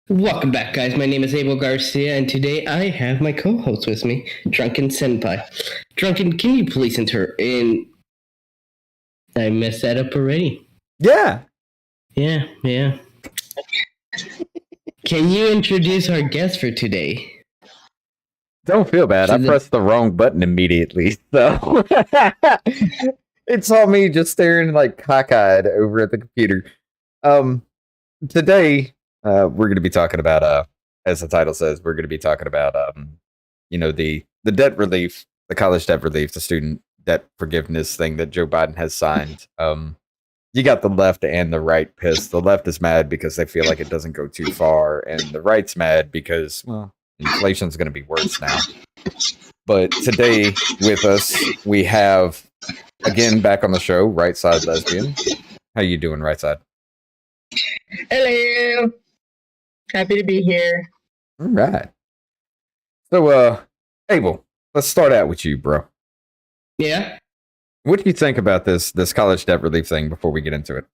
Welcome back, guys. My name is Abel Garcia, and today I have my co-host with me, Drunken Senpai. Drunken, can you please enter in? I messed that up already. Yeah. Yeah. Can you introduce our guest for today? Don't feel bad. I pressed the wrong button immediately, so it's all me just staring like cockeyed over at the computer. Today, we're going to be talking about, as the title says, we're going to be talking about, the debt relief, the college debt relief, the student debt forgiveness thing that Joe Biden has signed. You got the left and the right pissed. The left is mad because they feel like it doesn't go too far, and the right's mad because, well, inflation's going to be worse now. But today with us, we have, again, back on the show, RightSideLesbian. How you doing, Right Side? Hello. Happy to be here. All right. So, Abel, let's start out with you, bro. Yeah? What do you think about this college debt relief thing before we get into it?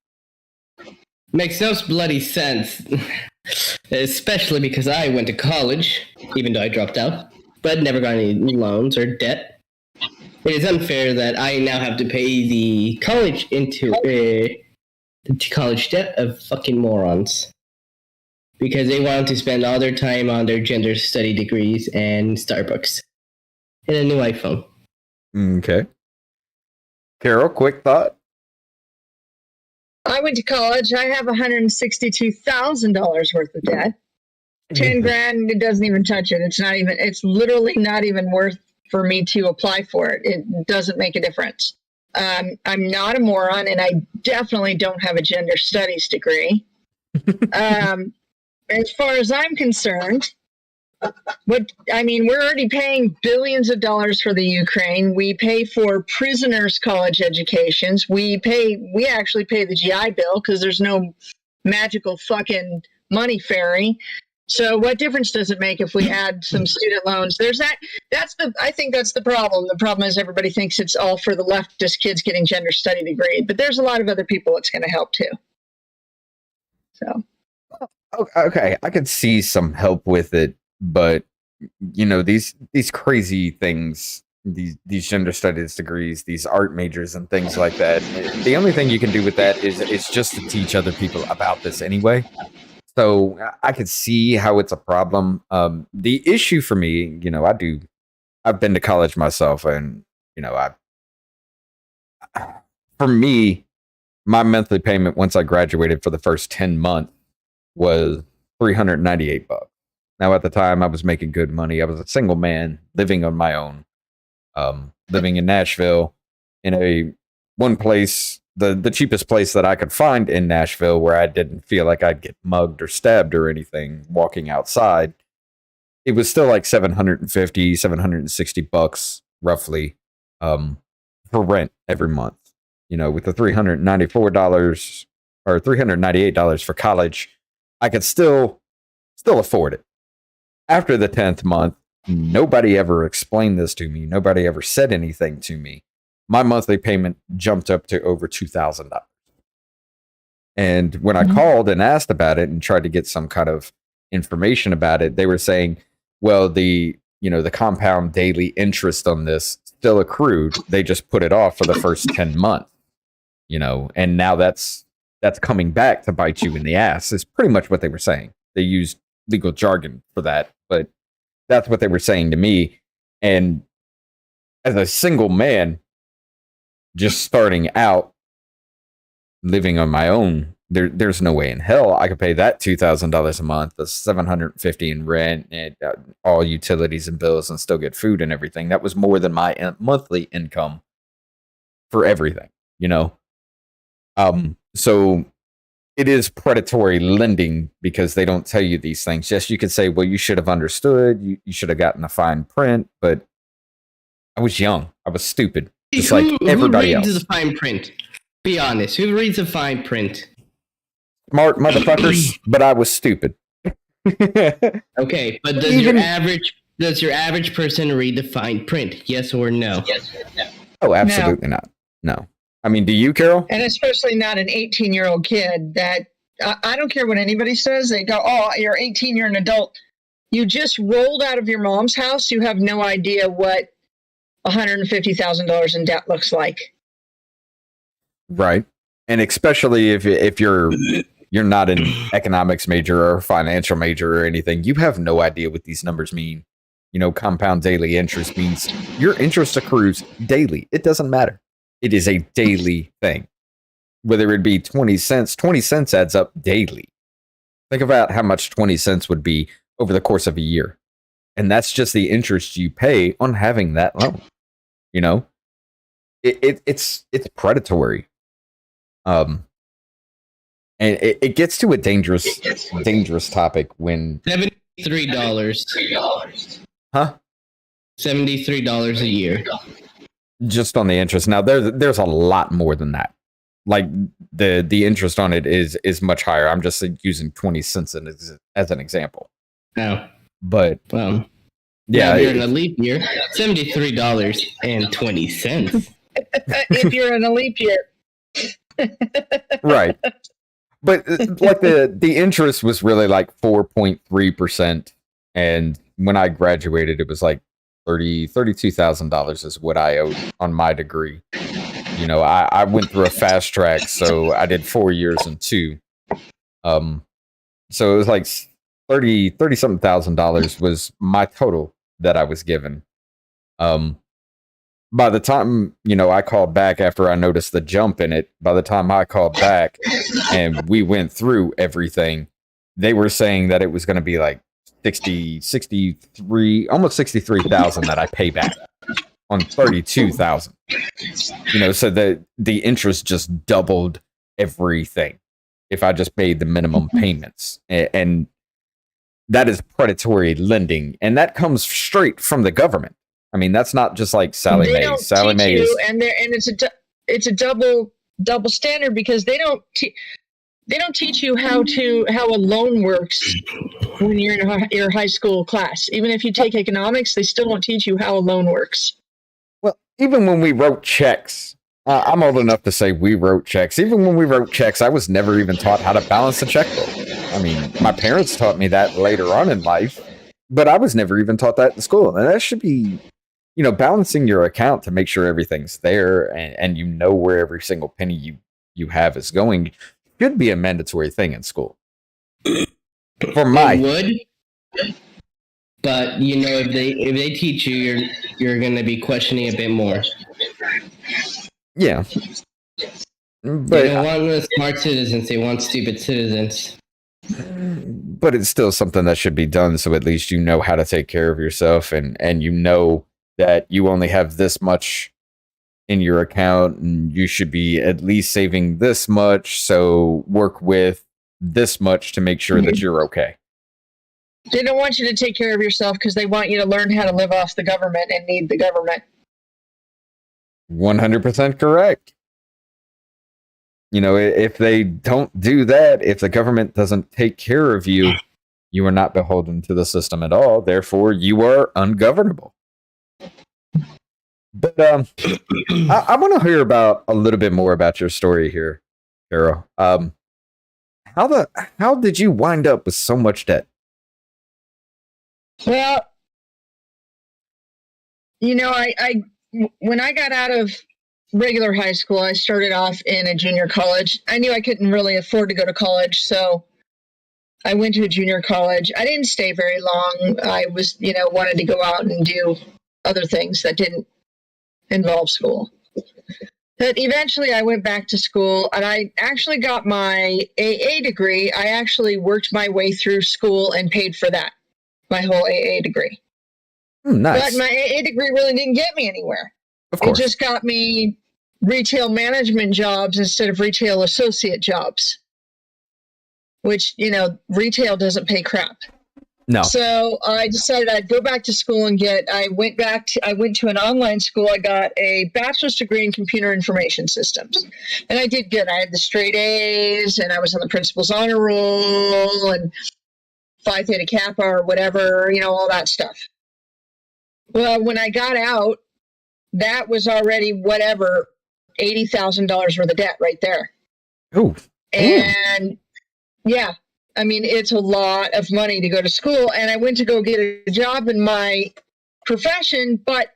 Makes no bloody sense. Especially because I went to college, even though I dropped out, but never got any loans or debt. It is unfair that I now have to pay the college college debt of fucking morons. Because they want to spend all their time on their gender study degrees and Starbucks. And a new iPhone. Okay. Carol, quick thought? I went to college. I have $162,000 worth of debt. 10 grand, it doesn't even touch it. It's literally not even worth for me to apply for it. It doesn't make a difference. I'm not a moron, and I definitely don't have a gender studies degree. As far as I'm concerned, we're already paying billions of dollars for the Ukraine. We pay for prisoners' college educations. We actually pay the GI Bill because there's no magical fucking money fairy. So what difference does it make if we add some student loans? I think that's the problem. The problem is everybody thinks it's all for the leftist kids getting gender study degree, but there's a lot of other people it's going to help too. So. Okay, I could see some help with it, but these crazy things, these gender studies degrees, these art majors and things like that. The only thing you can do with that is just to teach other people about this anyway. So I could see how it's a problem. The issue for me, I've been to college myself, and for me, my monthly payment once I graduated for the first 10 months was $398. Now, at the time, I was making good money. I was a single man living on my own, living in Nashville, in one place, the cheapest place that I could find in Nashville, where I didn't feel like I'd get mugged or stabbed or anything walking outside. It was still like $760 roughly for rent every month. With the $394 or $398 for college, I could still afford it. After the 10th month, nobody ever explained this to me. Nobody ever said anything to me. My monthly payment jumped up to over $2,000. And when I called and asked about it and tried to get some kind of information about it, they were saying, well, the compound daily interest on this still accrued. They just put it off for the first 10 months, and now that's coming back to bite you in the ass is pretty much what they were saying. They used legal jargon for that, but that's what they were saying to me. And as a single man, just starting out, living on my own, there's no way in hell I could pay that $2,000 a month, the $750 in rent, and all utilities and bills, and still get food and everything. That was more than my monthly income for everything, So it is predatory lending because they don't tell you these things. Yes, you could say, well, you should have understood. You should have gotten a fine print, but I was young. I was stupid. Just like everybody else. Who reads the fine print? Be honest. Who reads the fine print? Smart motherfuckers, but I was stupid. Okay, but does your average person read the fine print? Yes or no? Yes or no. Oh, absolutely not. No. I mean, do you, Carol? And especially not an 18-year-old kid that I don't care what anybody says. They go, oh, you're 18, you're an adult. You just rolled out of your mom's house. You have no idea what $150,000 in debt looks like. Right. And especially if you're not an economics major or financial major or anything, you have no idea what these numbers mean. You know, compound daily interest means your interest accrues daily. It doesn't matter. It is a daily thing. Whether it be 20 cents adds up daily. Think about how much 20 cents would be over the course of a year. And that's just the interest you pay on having that loan. You know, it's predatory. And it gets to a dangerous topic when $73. Huh? $73 a year. Just on the interest. Now there's a lot more than that. Like the interest on it is much higher. I'm just using 20 cents as an example. No. But yeah, if you're in a leap year, $73.20. If you're in a leap year. Right. But like the interest was really like 4.3%. And when I graduated, it was like $32,000 is what I owed on my degree. You know, I went through a fast track, so I did 4 years and 2. So it was like $30-something thousand was my total that I was given. By the time, you know, I called back after I noticed the jump in it, by the time I called back and we went through everything, they were saying that it was going to be like 63, almost 63,000 that I pay back on 32,000. You know, so the interest just doubled everything if I just paid the minimum payments. And that is predatory lending, and that comes straight from the government. I mean, that's not just like Sally Mae. Sally Mae is, and it's a double standard because they don't teach you how a loan works when you're in your high school class. Even if you take economics, they still don't teach you how a loan works. Well, even when we wrote checks, I'm old enough to say we wrote checks. Even when we wrote checks, I was never even taught how to balance a checkbook. I mean, my parents taught me that later on in life, but I was never even taught that in school. And that should be, you know, balancing your account to make sure everything's there and you know where every single penny you have is going should be a mandatory thing in school. For my It would, but you know, if they teach you, you're going to be questioning a bit more. Yeah, but they don't want the smart citizens; they want stupid citizens. But it's still something that should be done, so at least you know how to take care of yourself, and you know that you only have this much in your account, and you should be at least saving this much. So work with this much to make sure that you're okay. They don't want you to take care of yourself because they want you to learn how to live off the government and need the government. 100% correct. You know, if they don't do that, if the government doesn't take care of you, you are not beholden to the system at all. Therefore, you are ungovernable. But I want to hear about a little bit more about your story here, Carol. How did you wind up with so much debt? Well, you know, when I got out of regular high school, I started off in a junior college. I knew I couldn't really afford to go to college, so I went to a junior college. I didn't stay very long. I was, you know, wanted to go out and do other things that didn't involve school. But eventually I went back to school and I actually got my AA degree. I actually worked my way through school and paid for that, my whole AA degree. Nice. But my AA degree really didn't get me anywhere. Of course. It just got me retail management jobs instead of retail associate jobs, which, you know, retail doesn't pay crap. No. So I decided I'd go back to school and I went to an online school. I got a bachelor's degree in computer information systems, and I did good. I had the straight A's, and I was on the principal's honor roll and Phi Theta Kappa or whatever, you know, all that stuff. Well, when I got out, that was already whatever, $80,000 worth of debt right there. Ooh. And Yeah. I mean, it's a lot of money to go to school. And I went to go get a job in my profession, but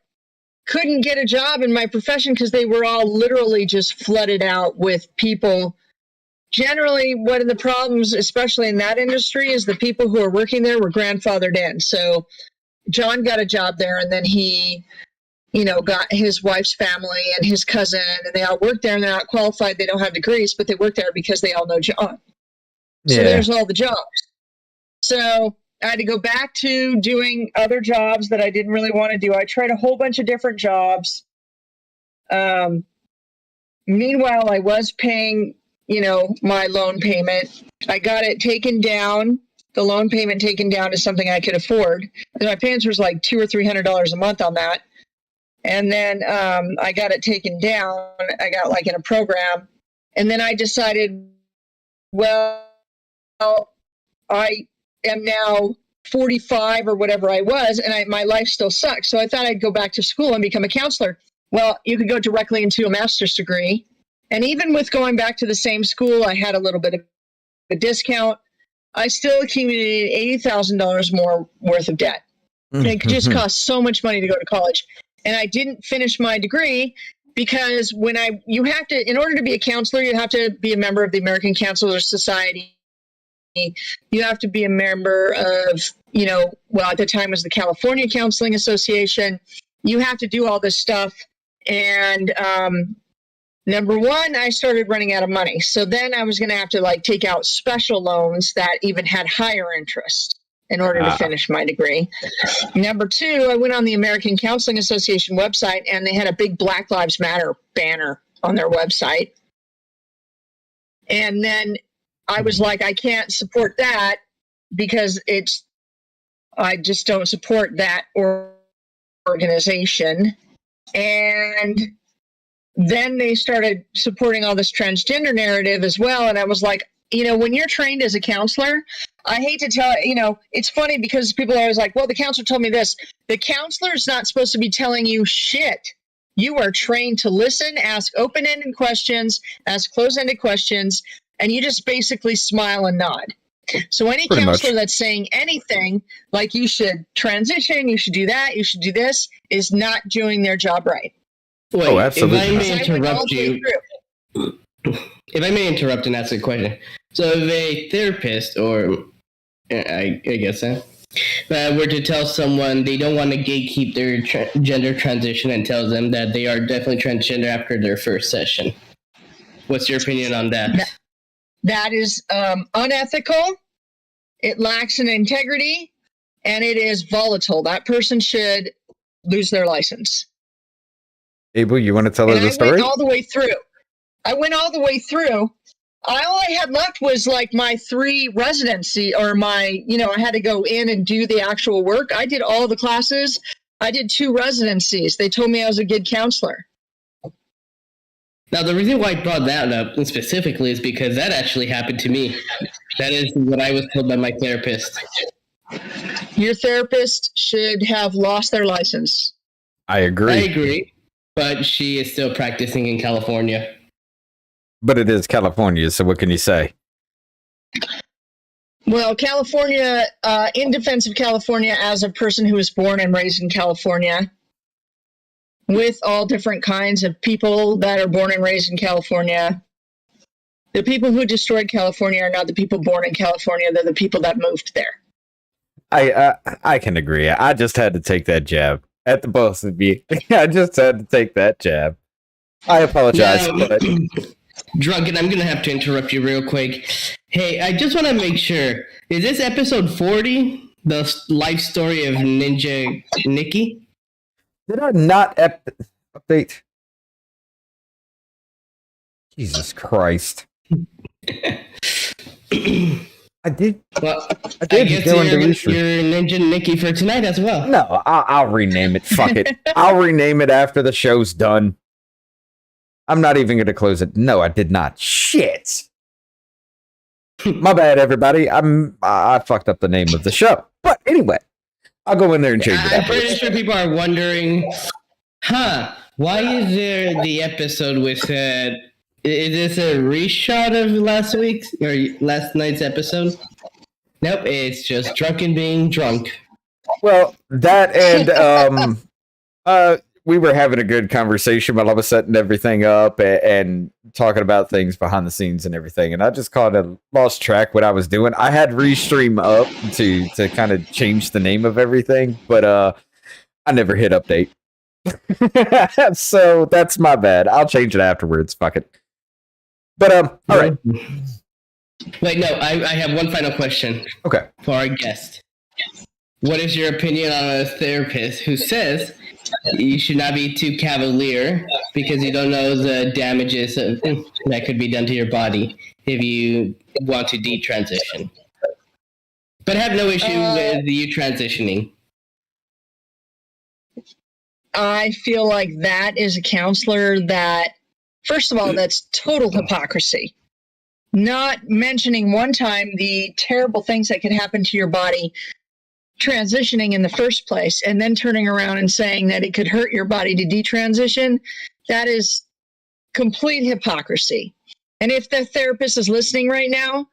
couldn't get a job in my profession because they were all literally just flooded out with people. Generally, one of the problems, especially in that industry, is the people who are working there were grandfathered in. So John got a job there, and then he, got his wife's family and his cousin, and they all work there, and they're not qualified. They don't have degrees, but they work there because they all know John. So there's all the jobs. So I had to go back to doing other jobs that I didn't really want to do. I tried a whole bunch of different jobs. Meanwhile, I was paying, my loan payment. I got it taken down, the loan payment taken down to something I could afford. And my payments was like $200 or $300 a month on that. And then I got it taken down. I got like in a program. And then I decided, well, I am now 45 or whatever I was, and my life still sucks. So I thought I'd go back to school and become a counselor. Well, you could go directly into a master's degree. And even with going back to the same school, I had a little bit of a discount. I still accumulated $80,000 more worth of debt. And it just cost so much money to go to college. And I didn't finish my degree because you have to, in order to be a counselor, you have to be a member of the American Counselors Society. You have to be a member of, at the time was the California Counseling Association. You have to do all this stuff. And number one, I started running out of money. So then I was going to have to take out special loans that even had higher interest in order to finish my degree. Number two, I went on the American Counseling Association website, and they had a big Black Lives Matter banner on their website. And then I was like, I can't support that because I just don't support that organization. And then they started supporting all this transgender narrative as well. And I was like, when you're trained as a counselor, I hate to tell it's funny because people are always like, well, the counselor told me this. The counselor is not supposed to be telling you shit. You are trained to listen, ask open-ended questions, ask closed-ended questions, and you just basically smile and nod. So any Pretty counselor much. that's saying anything like you should transition, you should do that, you should do this, is not doing their job right. Wait, absolutely. If I may interrupt you, if I may interrupt and ask a question. So if a therapist, or I guess that, were to tell someone they don't want to gatekeep their gender transition and tells them that they are definitely transgender after their first session, what's your opinion on that? That is unethical. It lacks in integrity, and it is volatile. That person should lose their license. Abel, you want to tell us the story? I went all the way through. All I had left was my 3 residency, or I had to go in and do the actual work. I did all the classes. I did 2 residencies. They told me I was a good counselor. Now, the reason why I brought that up specifically is because that actually happened to me. That is what I was told by my therapist. Your therapist should have lost their license. I agree. But she is still practicing in California. But it is California, so what can you say? Well, California, in defense of California, as a person who was born and raised in California, with all different kinds of people that are born and raised in California, the people who destroyed California are not the people born in California. They're the people that moved there. I can agree. I just had to take that jab at the both of you. I just had to take that jab. I apologize. But Drunken, I'm going to have to interrupt you real quick. Hey, I just want to make sure. Is this episode 40, the life story of Ninja Nikki? did I not update? Jesus Christ. I did. Well, I did I guess go into you're research. Ninja Nikki for tonight as well. No, I'll rename it. Fuck it. I'll rename it after the show's done. I'm not even going to close it. No, I did not. Shit. My bad, everybody. I fucked up the name of the show. But anyway, I'll go in there and change it. I'm pretty sure people are wondering, why is there the episode with Is this a reshot of last week's or last night's episode? Nope, it's just Drunken being drunk. Well, that and we were having a good conversation while I was setting everything up and talking about things behind the scenes and everything, and I just kind of lost track what I was doing. I had Restream up to kind of change the name of everything, but I never hit update. So that's my bad. I'll change it afterwards. Fuck it. But all right. Wait, no, I have one final question. Okay. For our guest. What is your opinion on a therapist who says you should not be too cavalier because you don't know the damages that could be done to your body if you want to detransition? But have no issue with you transitioning. I feel like that is a counselor that, first of all, that's total hypocrisy. Not mentioning one time the terrible things that could happen to your body transitioning in the first place, and then turning around and saying that it could hurt your body to detransition. That is complete hypocrisy. And if the therapist is listening right now,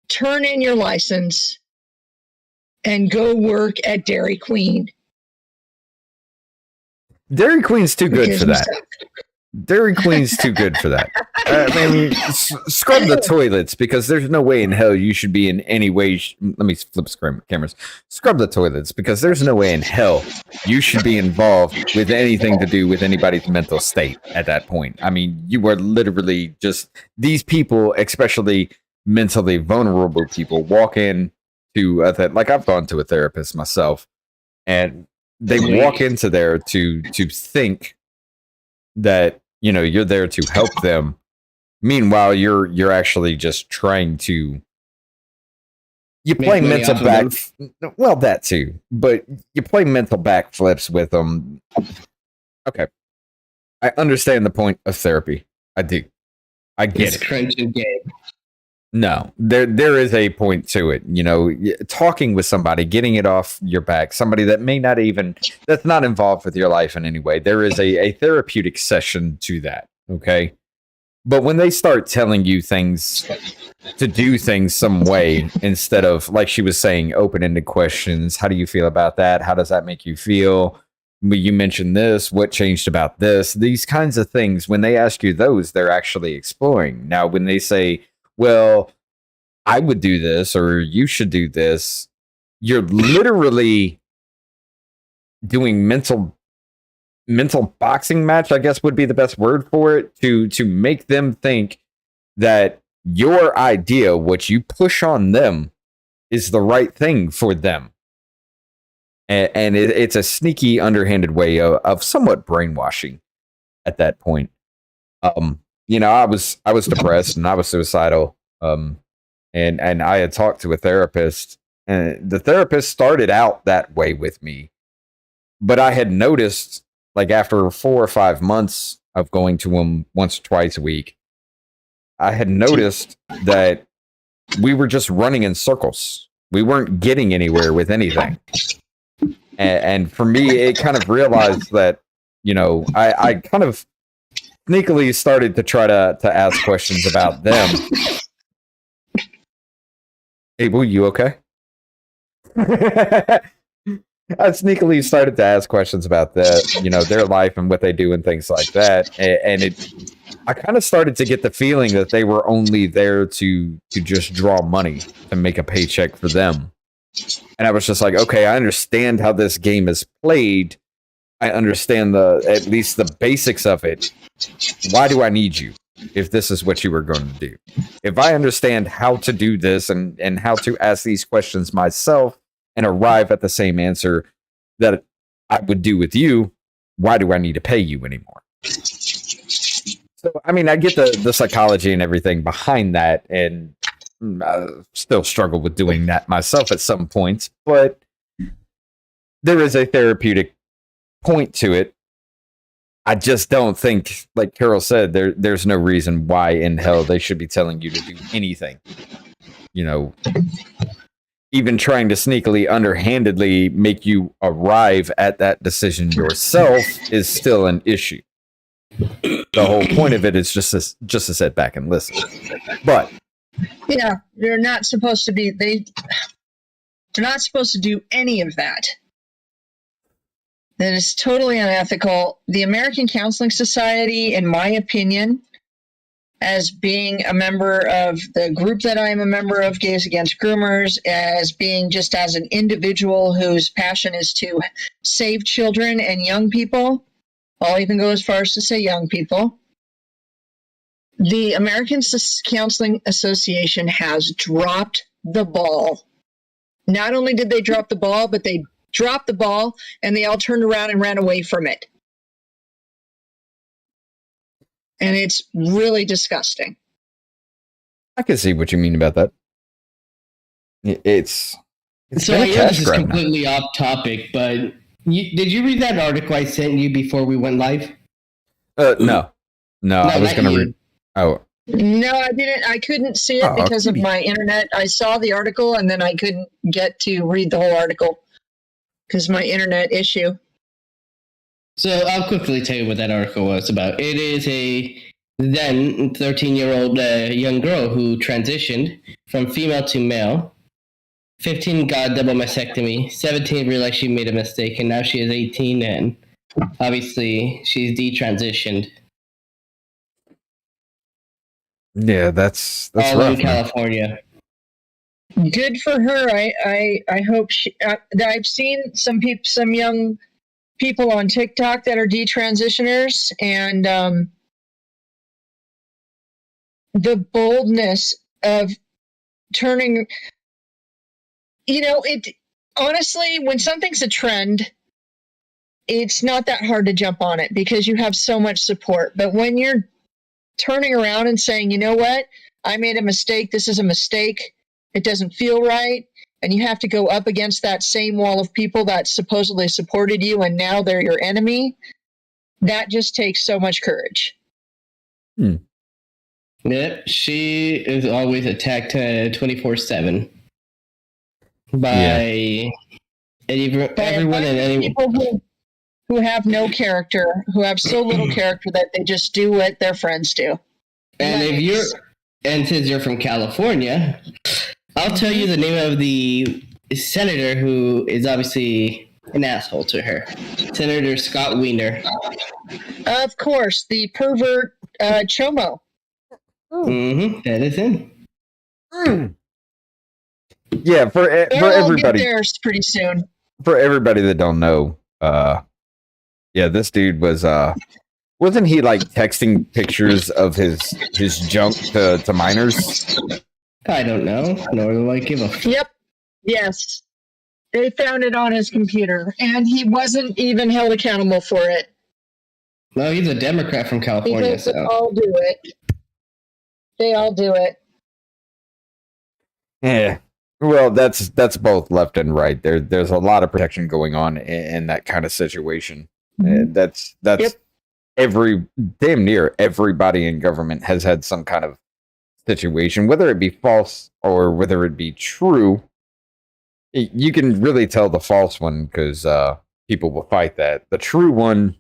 turn in your license and go work at Dairy Queen. Dairy Queen's too good for that. Dairy Queen's too good for that. I mean, scrub the toilets because there's no way in hell you should be in any way. Let me flip cameras. Scrub the toilets because there's no way in hell you should be involved with anything to do with anybody's mental state at that point. I mean, you are literally just these people, especially mentally vulnerable people, walk in to like I've gone to a therapist myself, and they walk into there to think that, you know, you're there to help them. Meanwhile, you're actually just trying to play mental well, that too, but you play mental backflips with them. Okay, I understand the point of therapy. I do. I get it. Cringy game. No, there is a point to it. You know, talking with somebody, getting it off your back, somebody that may not even, that's not involved with your life in any way. There is a therapeutic session to that. Okay. But when they start telling you things to do things some way instead of, like she was saying, open-ended questions. How do you feel about that? How does that make you feel? You mentioned this. What changed about this? These kinds of things, when they ask you those, they're actually exploring. Now, when they say, well, I would do this or you should do this, you're literally doing mental boxing match, I guess would be the best word for it, to make them think that your idea, what you push on them, is the right thing for them. And it's a sneaky, underhanded way of somewhat brainwashing at that point. You know, I was depressed and I was suicidal. And I had talked to a therapist, and the therapist started out that way with me. But I had noticed, like after 4 or 5 months of going to him once or twice a week, I had noticed that we were just running in circles. We weren't getting anywhere with anything. And for me, it kind of realized that, you know, I kind of sneakily started to try to ask questions about them. Abel, you okay? I sneakily started to ask questions about that, you know, their life and what they do and things like that. And I kind of started to get the feeling that they were only there to just draw money to make a paycheck for them. And I was just like, okay, I understand how this game is played. I understand at least the basics of it. Why do I need you if this is what you were going to do? If I understand how to do this and how to ask these questions myself and arrive at the same answer that I would do with you, why do I need to pay you anymore? So, I mean, I get the psychology and everything behind that, and I still struggle with doing that myself at some points, but there is a therapeutic point to it. I just don't think, like Carol said, there's no reason why in hell they should be telling you to do anything. You know, even trying to sneakily, underhandedly make you arrive at that decision yourself is still an issue. The whole point of it is just to sit back and listen. But yeah, they're not supposed to be. They're not supposed to do any of that. That is totally unethical. The American Counseling Society, in my opinion, as being a member of the group that I am a member of, Gays Against Groomers, as being just as an individual whose passion is to save children and young people, I'll even go as far as to say young people, the American Counseling Association has dropped the ball. Not only did they drop the ball, but they dropped the ball and they all turned around and ran away from it. And it's really disgusting. I can see what you mean about that. It's so I know this is completely off topic, but did you read that article I sent you before we went live? No, I was going to read. Oh, no, I didn't. I couldn't see it because of my internet. I saw the article and then I couldn't get to read the whole article because my internet issue. So I'll quickly tell you what that article was about. It is a then 13-year-old young girl who transitioned from female to male. 15 got double mastectomy. 17 realized she made a mistake, and now she is 18, and obviously she's detransitioned. Yeah, that's all rough, in California. Good for her. I hope she. I've seen some young people on TikTok that are detransitioners, and the boldness of turning. It honestly, when something's a trend, it's not that hard to jump on it because you have so much support. But when you're turning around and saying, you know what, I made a mistake. This is a mistake. It doesn't feel right. And you have to go up against that same wall of people that supposedly supported you and now they're your enemy. That just takes so much courage. Yep, she is always attacked 24/7 by everyone and anyone. People who have no character, who have so little character that they just do what their friends do. And since you're from California, I'll tell you the name of the senator who is obviously an asshole to her. Senator Scott Wiener. Of course, the pervert Chomo. Mm-hmm, that is him. Yeah, for everybody. Get theirs pretty soon. For everybody that don't know, this dude was wasn't he like texting pictures of his junk to minors? I don't know. Nor do I give a f- Yep. Yes. They found it on his computer, and he wasn't even held accountable for it. No, he's a Democrat from California. Because they all do it. They all do it. Yeah. Well, that's both left and right. There's a lot of protection going on in that kind of situation. Mm-hmm. That's yep. Damn near everybody in government has had some kind of situation, whether it be false or whether it be true. You can really tell the false one because people will fight that. The true one,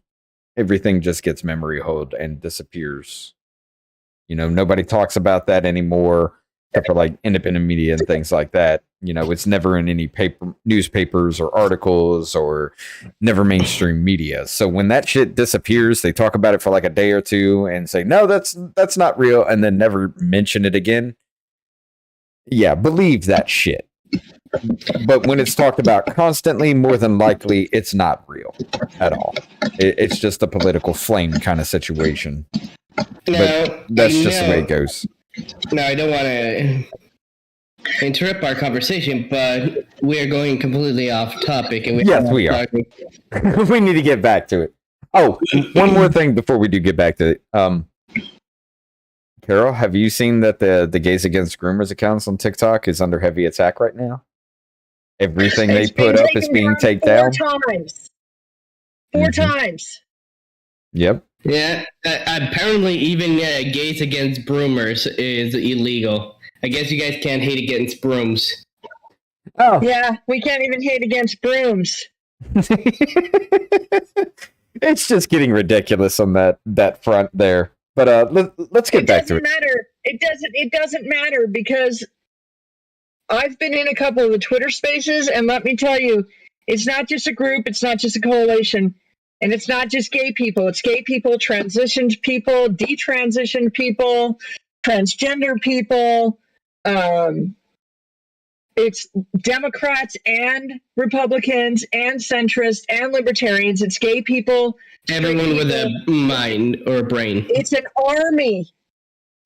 everything just gets memory hold and disappears. Nobody talks about that anymore, except for like independent media and things like that. It's never in any newspapers or articles or never mainstream media. So when that shit disappears, they talk about it for like a day or two and say, no, that's not real. And then never mention it again. Yeah. Believe that shit. But when it's talked about constantly, more than likely, it's not real at all. It's just a political flame kind of situation. But that's just the way it goes. No, I don't want to interrupt our conversation, but we are going completely off topic. And we are. We need to get back to it. Oh, one more thing before we do get back to it. Carol, have you seen that the Gays Against Groomers accounts on TikTok is under heavy attack right now? Everything they put up is being taken down. 4 times. 4 times. Yep. Yeah, apparently even Gays Against Broomers is illegal. I guess you guys can't hate against brooms. Oh. Yeah, we can't even hate against brooms. It's just getting ridiculous on that front there. But let's get back to it. It doesn't matter because I've been in a couple of the Twitter spaces, and let me tell you, it's not just a group, it's not just a coalition, and it's not just gay people. It's gay people, transitioned people, detransitioned people, transgender people. It's Democrats and Republicans and centrists and libertarians. It's gay people. Everyone with a mind or a brain. It's an army.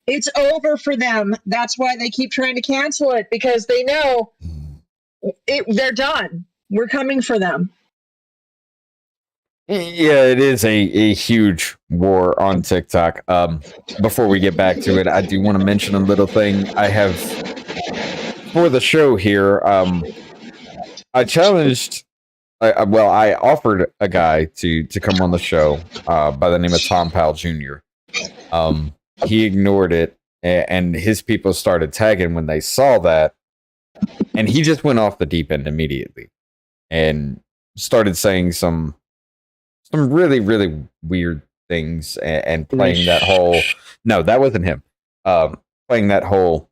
It's over for them. That's why they keep trying to cancel it, because they know they're done. We're coming for them. Yeah, it is a huge war on TikTok. Before we get back to it, I do want to mention a little thing I have for the show here. I challenged, I offered a guy to come on the show by the name of Tom Powell Jr. He ignored it, and his people started tagging when they saw that, and he just went off the deep end immediately and started saying some really, really weird things and playing that whole, no, that wasn't him, playing that whole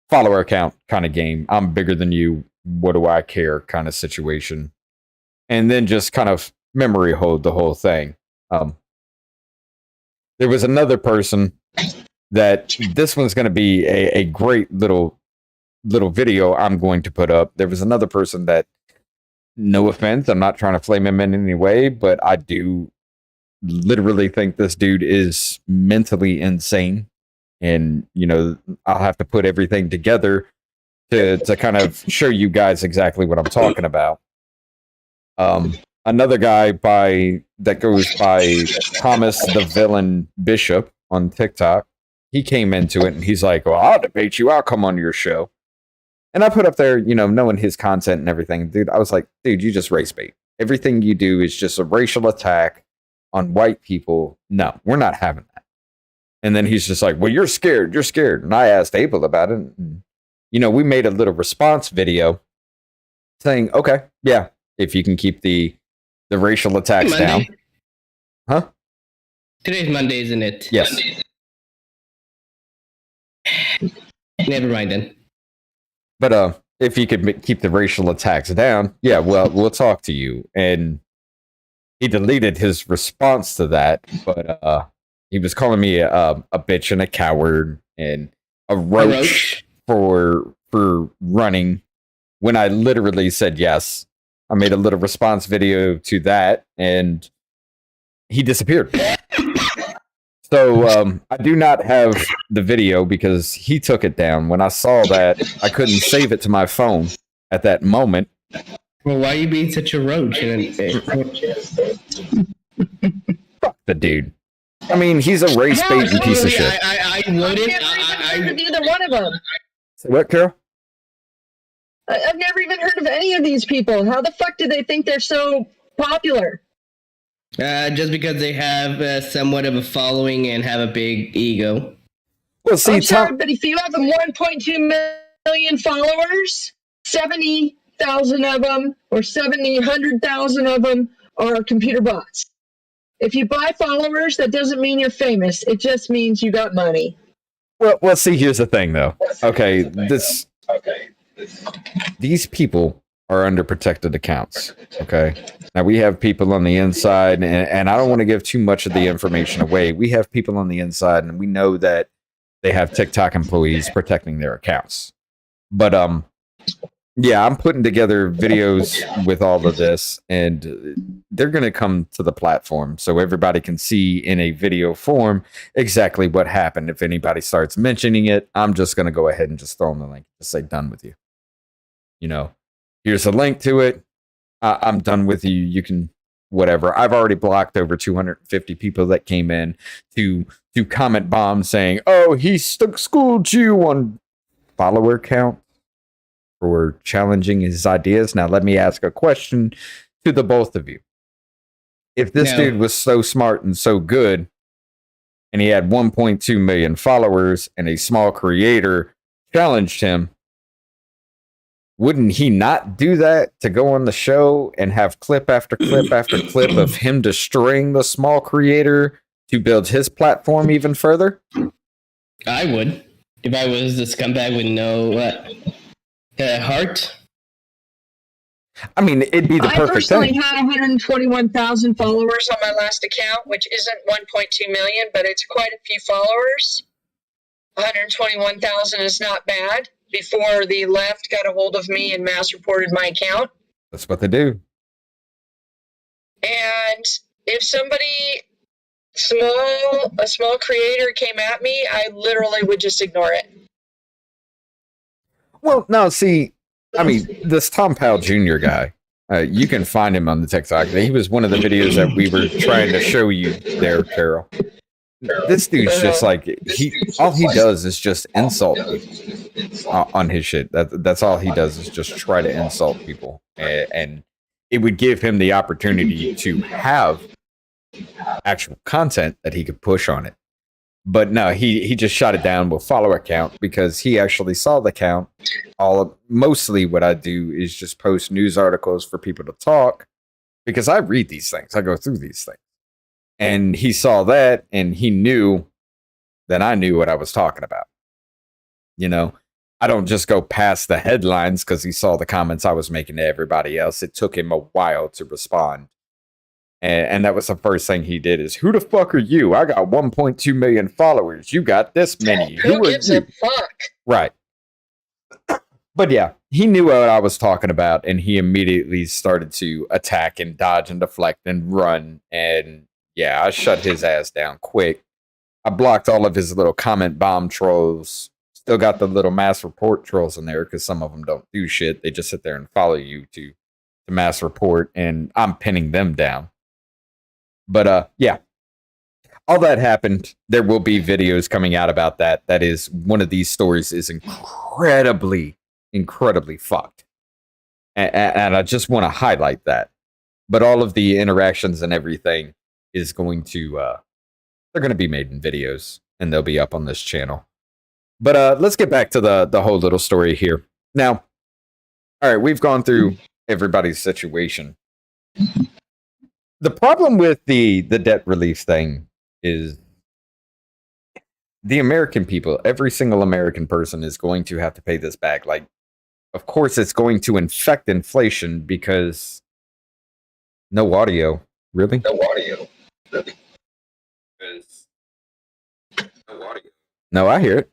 follower count kind of game. I'm bigger than you. What do I care kind of situation. And then just kind of memory hold the whole thing. There was another person that this one's going to be a great little video I'm going to put up. There was another person that, no offense, I'm not trying to flame him in any way, but I do literally think this dude is mentally insane. And, you know, I'll have to put everything together to kind of show you guys exactly what I'm talking about. Another guy that goes by Thomas the Villain Bishop on TikTok, he came into it and he's like, well, I'll debate you. I'll come on your show. And I put up there, you know, knowing his content and everything, dude, I was like, dude, you just race bait. Everything you do is just a racial attack on white people. No, we're not having that. And then he's just like, well, you're scared. You're scared. And I asked Abel about it. And, you know, we made a little response video saying, okay, yeah, if you can keep the racial attacks down. Huh? Today's Monday, isn't it? Yes. Never mind then. But if you could keep the racial attacks down, yeah, well, we'll talk to you. And he deleted his response to that, but he was calling me a bitch and a coward and a roach for running when I literally said yes. I made a little response video to that, and he disappeared. So I do not have the video because he took it down. When I saw that, I couldn't save it to my phone at that moment. Well, why are you being such a roach? Fuck the dude. I mean, he's a race baiting piece of shit. I wouldn't. I've never heard of either one of them. Say what, Carol? I've never even heard of any of these people. How the fuck do they think they're so popular? Just because they have somewhat of a following and have a big ego. Well, see, I'm sorry, but if you have 1.2 million followers, 70,000 of them or 100,000 of them are computer bots. If you buy followers, that doesn't mean you're famous. It just means you got money. Well, see, here's the thing, though. Okay, these people are under protected accounts. Okay, now we have people on the inside, and I don't want to give too much of the information away. We have people on the inside, and we know that they have TikTok employees protecting their accounts. But yeah, I'm putting together videos with all of this, and they're going to come to the platform so everybody can see in a video form exactly what happened. If anybody starts mentioning it, I'm just going to go ahead and just throw them the link. Just say, done with you. You know, here's a link to it. I'm done with you. You can, whatever. I've already blocked over 250 people that came in to comment bombs saying, oh, he schooled you on follower count for challenging his ideas. Now, let me ask a question to the both of you. If this dude was so smart and so good, and he had 1.2 million followers, and a small creator challenged him, wouldn't he not do that to go on the show and have clip after clip after clip of him destroying the small creator to build his platform even further? I would. If I was the scumbag with no heart. I mean, it'd be the I perfect personally thing. had 121,000 followers on my last account, which isn't 1.2 million, but it's quite a few followers. 121,000 is not bad. Before the left got a hold of me and mass reported my account. That's what they do. And if somebody a small creator came at me, I literally would just ignore it. Well, no, see, I mean, this Tom Powell Jr. guy, you can find him on the TikTok. He was one of the videos that we were trying to show you there, Carol. This dude's just like, all he does is just insult people on his shit. That's all he does is just try to insult people. And it would give him the opportunity to have actual content that he could push on it. But no, he just shot it down with follower count because he actually saw the count. Mostly what I do is just post news articles for people to talk because I read these things. I go through these things. And he saw that and he knew that I knew what I was talking about. You know, I don't just go past the headlines because he saw the comments I was making to everybody else. It took him a while to respond. And that was the first thing he did is, who the fuck are you? I got 1.2 million followers. You got this many. Who gives a fuck? Right. But yeah, he knew what I was talking about and he immediately started to attack and dodge and deflect and run. And yeah, I shut his ass down quick. I blocked all of his little comment bomb trolls. Still got the little mass report trolls in there because some of them don't do shit. They just sit there and follow you to mass report, and I'm pinning them down. But yeah, all that happened. There will be videos coming out about that. That is, one of these stories is incredibly fucked. And I just want to highlight that. But all of the interactions and everything is going to, they're going to be made in videos and they'll be up on this channel. But let's get back to the whole little story here. Now, all right, we've gone through everybody's situation. The problem with the debt relief thing is the American people, every single American person is going to have to pay this back. Like, of course, it's going to infect inflation because no audio. Really? No audio. Really? No audio. No, I hear it.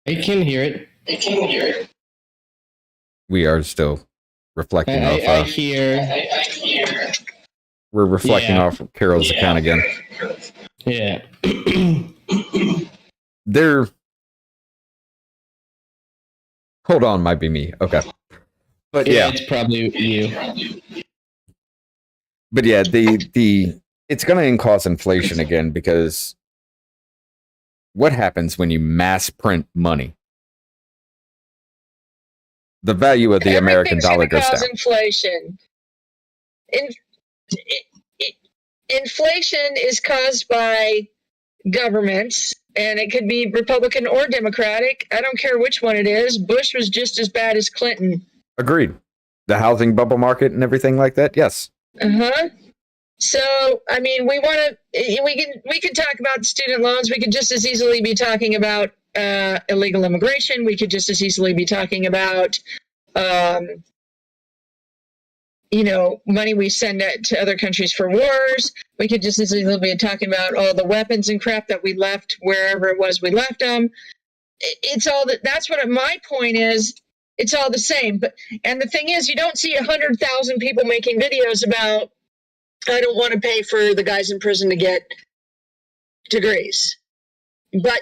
I can hear it. We are still reflecting off. I hear. We're reflecting off of Carol's account again. Yeah. Hold on, might be me. Okay. But yeah. It's probably you. But yeah, it's going to cause inflation again because what happens when you mass print money? The value of the American dollar goes down. Inflation. Inflation is caused by governments, and it could be Republican or Democratic. I don't care which one it is. Bush was just as bad as Clinton. Agreed. The housing bubble market and everything like that. Yes. So, I mean, we could talk about student loans. We could just as easily be talking about illegal immigration. We could just as easily be talking about, money we send to other countries for wars. We could just as easily be talking about all the weapons and crap that we left wherever it was we left them. It's all that's what my point is. It's all the same. And the thing is, you don't see 100,000 people making videos about, I don't want to pay for the guys in prison to get degrees. But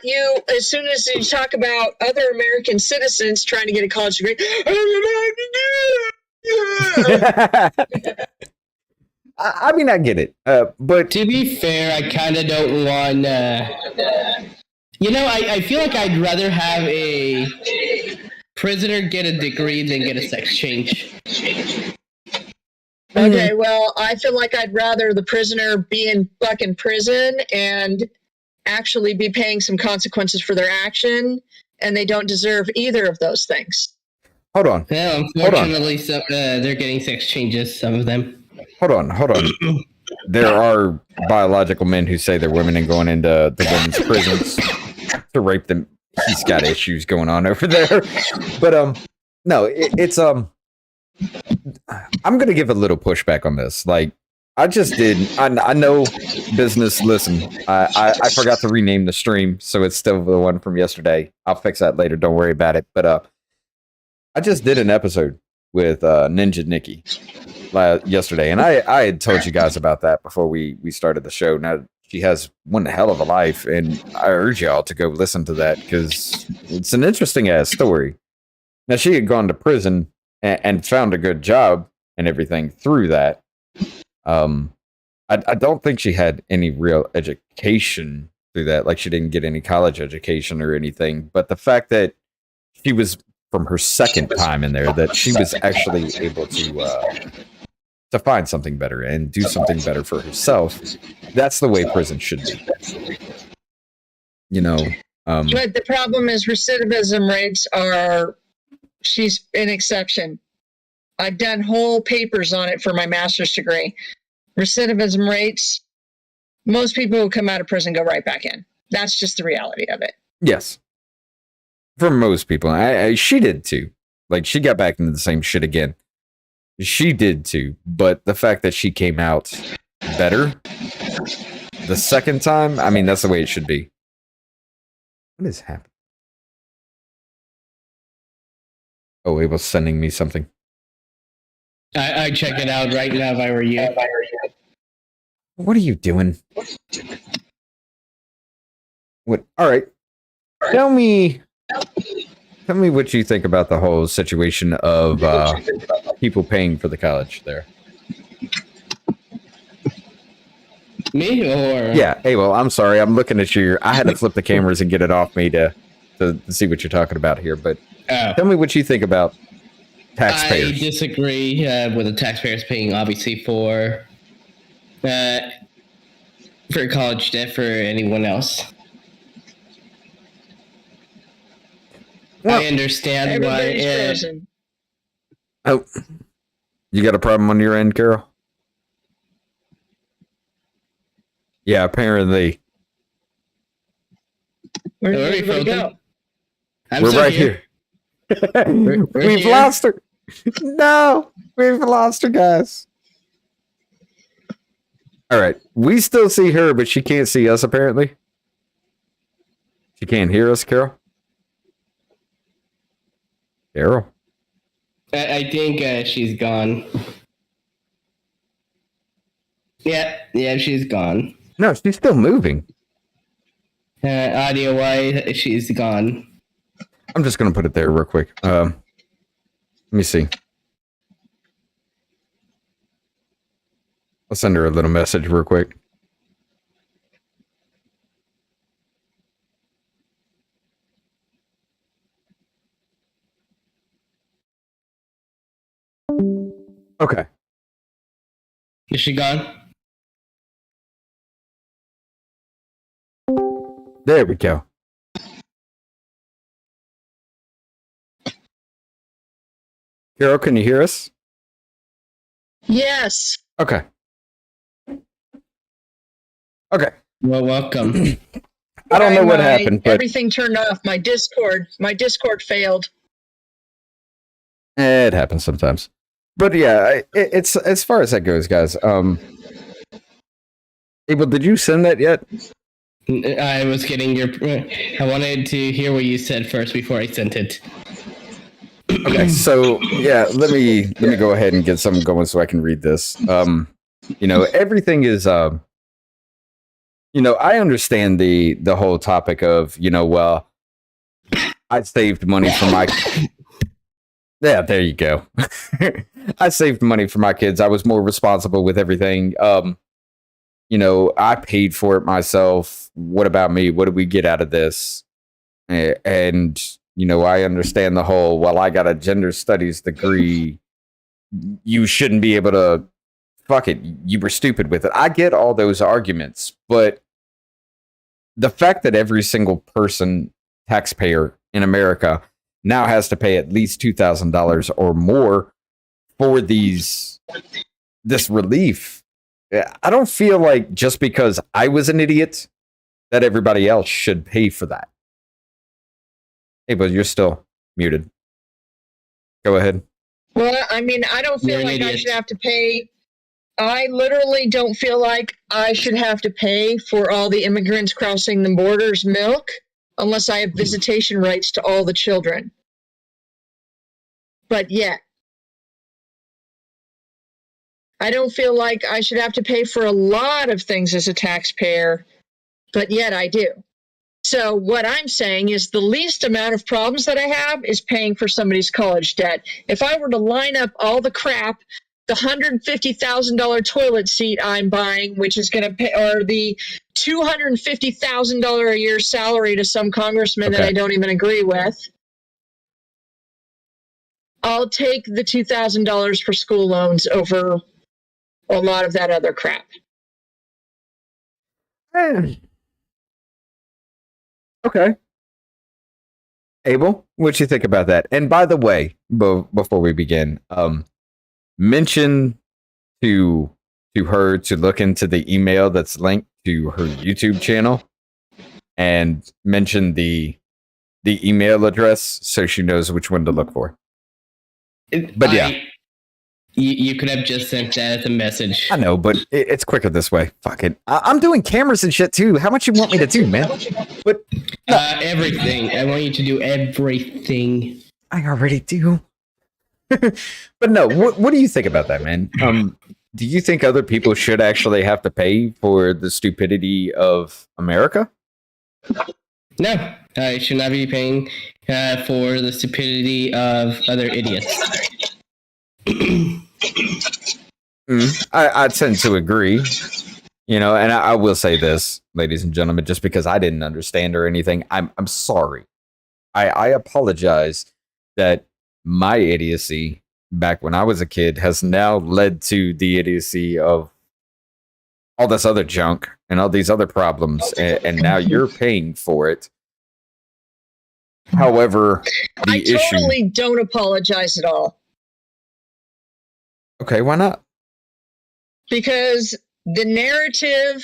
as soon as you talk about other American citizens trying to get a college degree, I mean, I get it. But to be fair, I kind of don't want. I feel like I'd rather have a prisoner get a degree than get a sex change. Okay, well, I feel like I'd rather the prisoner be in fucking prison and actually be paying some consequences for their action, and they don't deserve either of those things. Hold on. Well, unfortunately, they're getting sex changes, some of them. Hold on. There are biological men who say they're women and going into the women's prisons to rape them. He's got issues going on over there. But no, it's I'm gonna give a little pushback on this. Like, I just did. I know business. Listen, I forgot to rename the stream, so it's still the one from yesterday. I'll fix that later. Don't worry about it. But I just did an episode with Ninja Nikki yesterday, and I had told you guys about that before we started the show. Now, she has one hell of a life, and I urge y'all to go listen to that because it's an interesting ass story. Now, she had gone to prison and found a good job and everything through that. I don't think she had any real education through that. Like, she didn't get any college education or anything. But the fact that she was, from her second time in there, that she was actually able to find something better and do something better for herself. That's the way prison should be. You know. But the problem is recidivism rates are. She's an exception. I've done whole papers on it for my master's degree. Recidivism rates, most people who come out of prison go right back in. That's just the reality of it. Yes. For most people. She did too. Like, she got back into the same shit again. She did too. But the fact that she came out better the second time, I mean, that's the way it should be. What is happening? Oh, Abel's sending me something. I'd check it out right now if I were you. What are you doing? What? All right. Tell me what you think about the whole situation of people paying for the college there. Me or? Yeah. Hey, well, I'm sorry. I'm looking at you. I had to flip the cameras and get it off me to see what you're talking about here. But tell me what you think about taxpayers. I disagree with the taxpayers paying, obviously, for college debt for anyone else. Well, I understand why. Oh, you got a problem on your end, Carol? Yeah, apparently. Where did we go? We're right here. We've lost her. No, we've lost her, guys. All right. We still see her, but she can't see us, apparently. She can't hear us, Carol. Carol? I think she's gone. Yeah, she's gone. No, she's still moving. Audio-wise, she's gone. I'm just going to put it there real quick. Let me see. I'll send her a little message real quick. Okay. Is she gone? There we go. Carol, can you hear us? Yes. Okay. Okay. Well, welcome. I don't know what happened, but everything turned off. My Discord failed. It happens sometimes. But yeah, it's as far as that goes, guys. Abel, did you send that yet? I was getting your. I wanted to hear what you said first before I sent it. Okay, so yeah, let me go ahead and get something going so I can read this. Everything is. I understand the whole topic of well, I saved money for my. Yeah, there you go. I saved money for my kids. I was more responsible with everything. I paid for it myself. What about me? What did we get out of this? And, I understand the whole, well, I got a gender studies degree. You shouldn't be able to, fuck it. You were stupid with it. I get all those arguments, but the fact that every single person, taxpayer in America, now has to pay at least $2,000 or more for this relief. I don't feel like just because I was an idiot that everybody else should pay for that. Hey, but you're still muted. Go ahead. Well, I mean, I don't feel like I should have to pay. I literally don't feel like I should have to pay for all the immigrants crossing the border's milk unless I have visitation rights to all the children. But yet, I don't feel like I should have to pay for a lot of things as a taxpayer, but yet I do. So what I'm saying is the least amount of problems that I have is paying for somebody's college debt. If I were to line up all the crap, the $150,000 toilet seat I'm buying, which is going to pay, or the $250,000 a year salary to some congressman that I don't even agree with, I'll take the $2,000 for school loans over a lot of that other crap. Okay. Abel, what you think about that? And by the way, before we begin, mention to her to look into the email that's linked to her YouTube channel, and mention the email address so she knows which one to look for. You could have just sent that as a message. I know, but it's quicker this way. Fuck it. I'm doing cameras and shit too. How much you want me to do, man? But everything. I want you to do everything. I already do. But no, what do you think about that, man? Do you think other people should actually have to pay for the stupidity of America? No, I should not be paying for the stupidity of other idiots. I tend to agree, and I will say this, ladies and gentlemen, just because I didn't understand or anything, I'm sorry. I apologize that my idiocy back when I was a kid has now led to the idiocy of all this other junk and all these other problems, and now you're paying for it. However, I totally don't apologize at all. Okay, why not? Because the narrative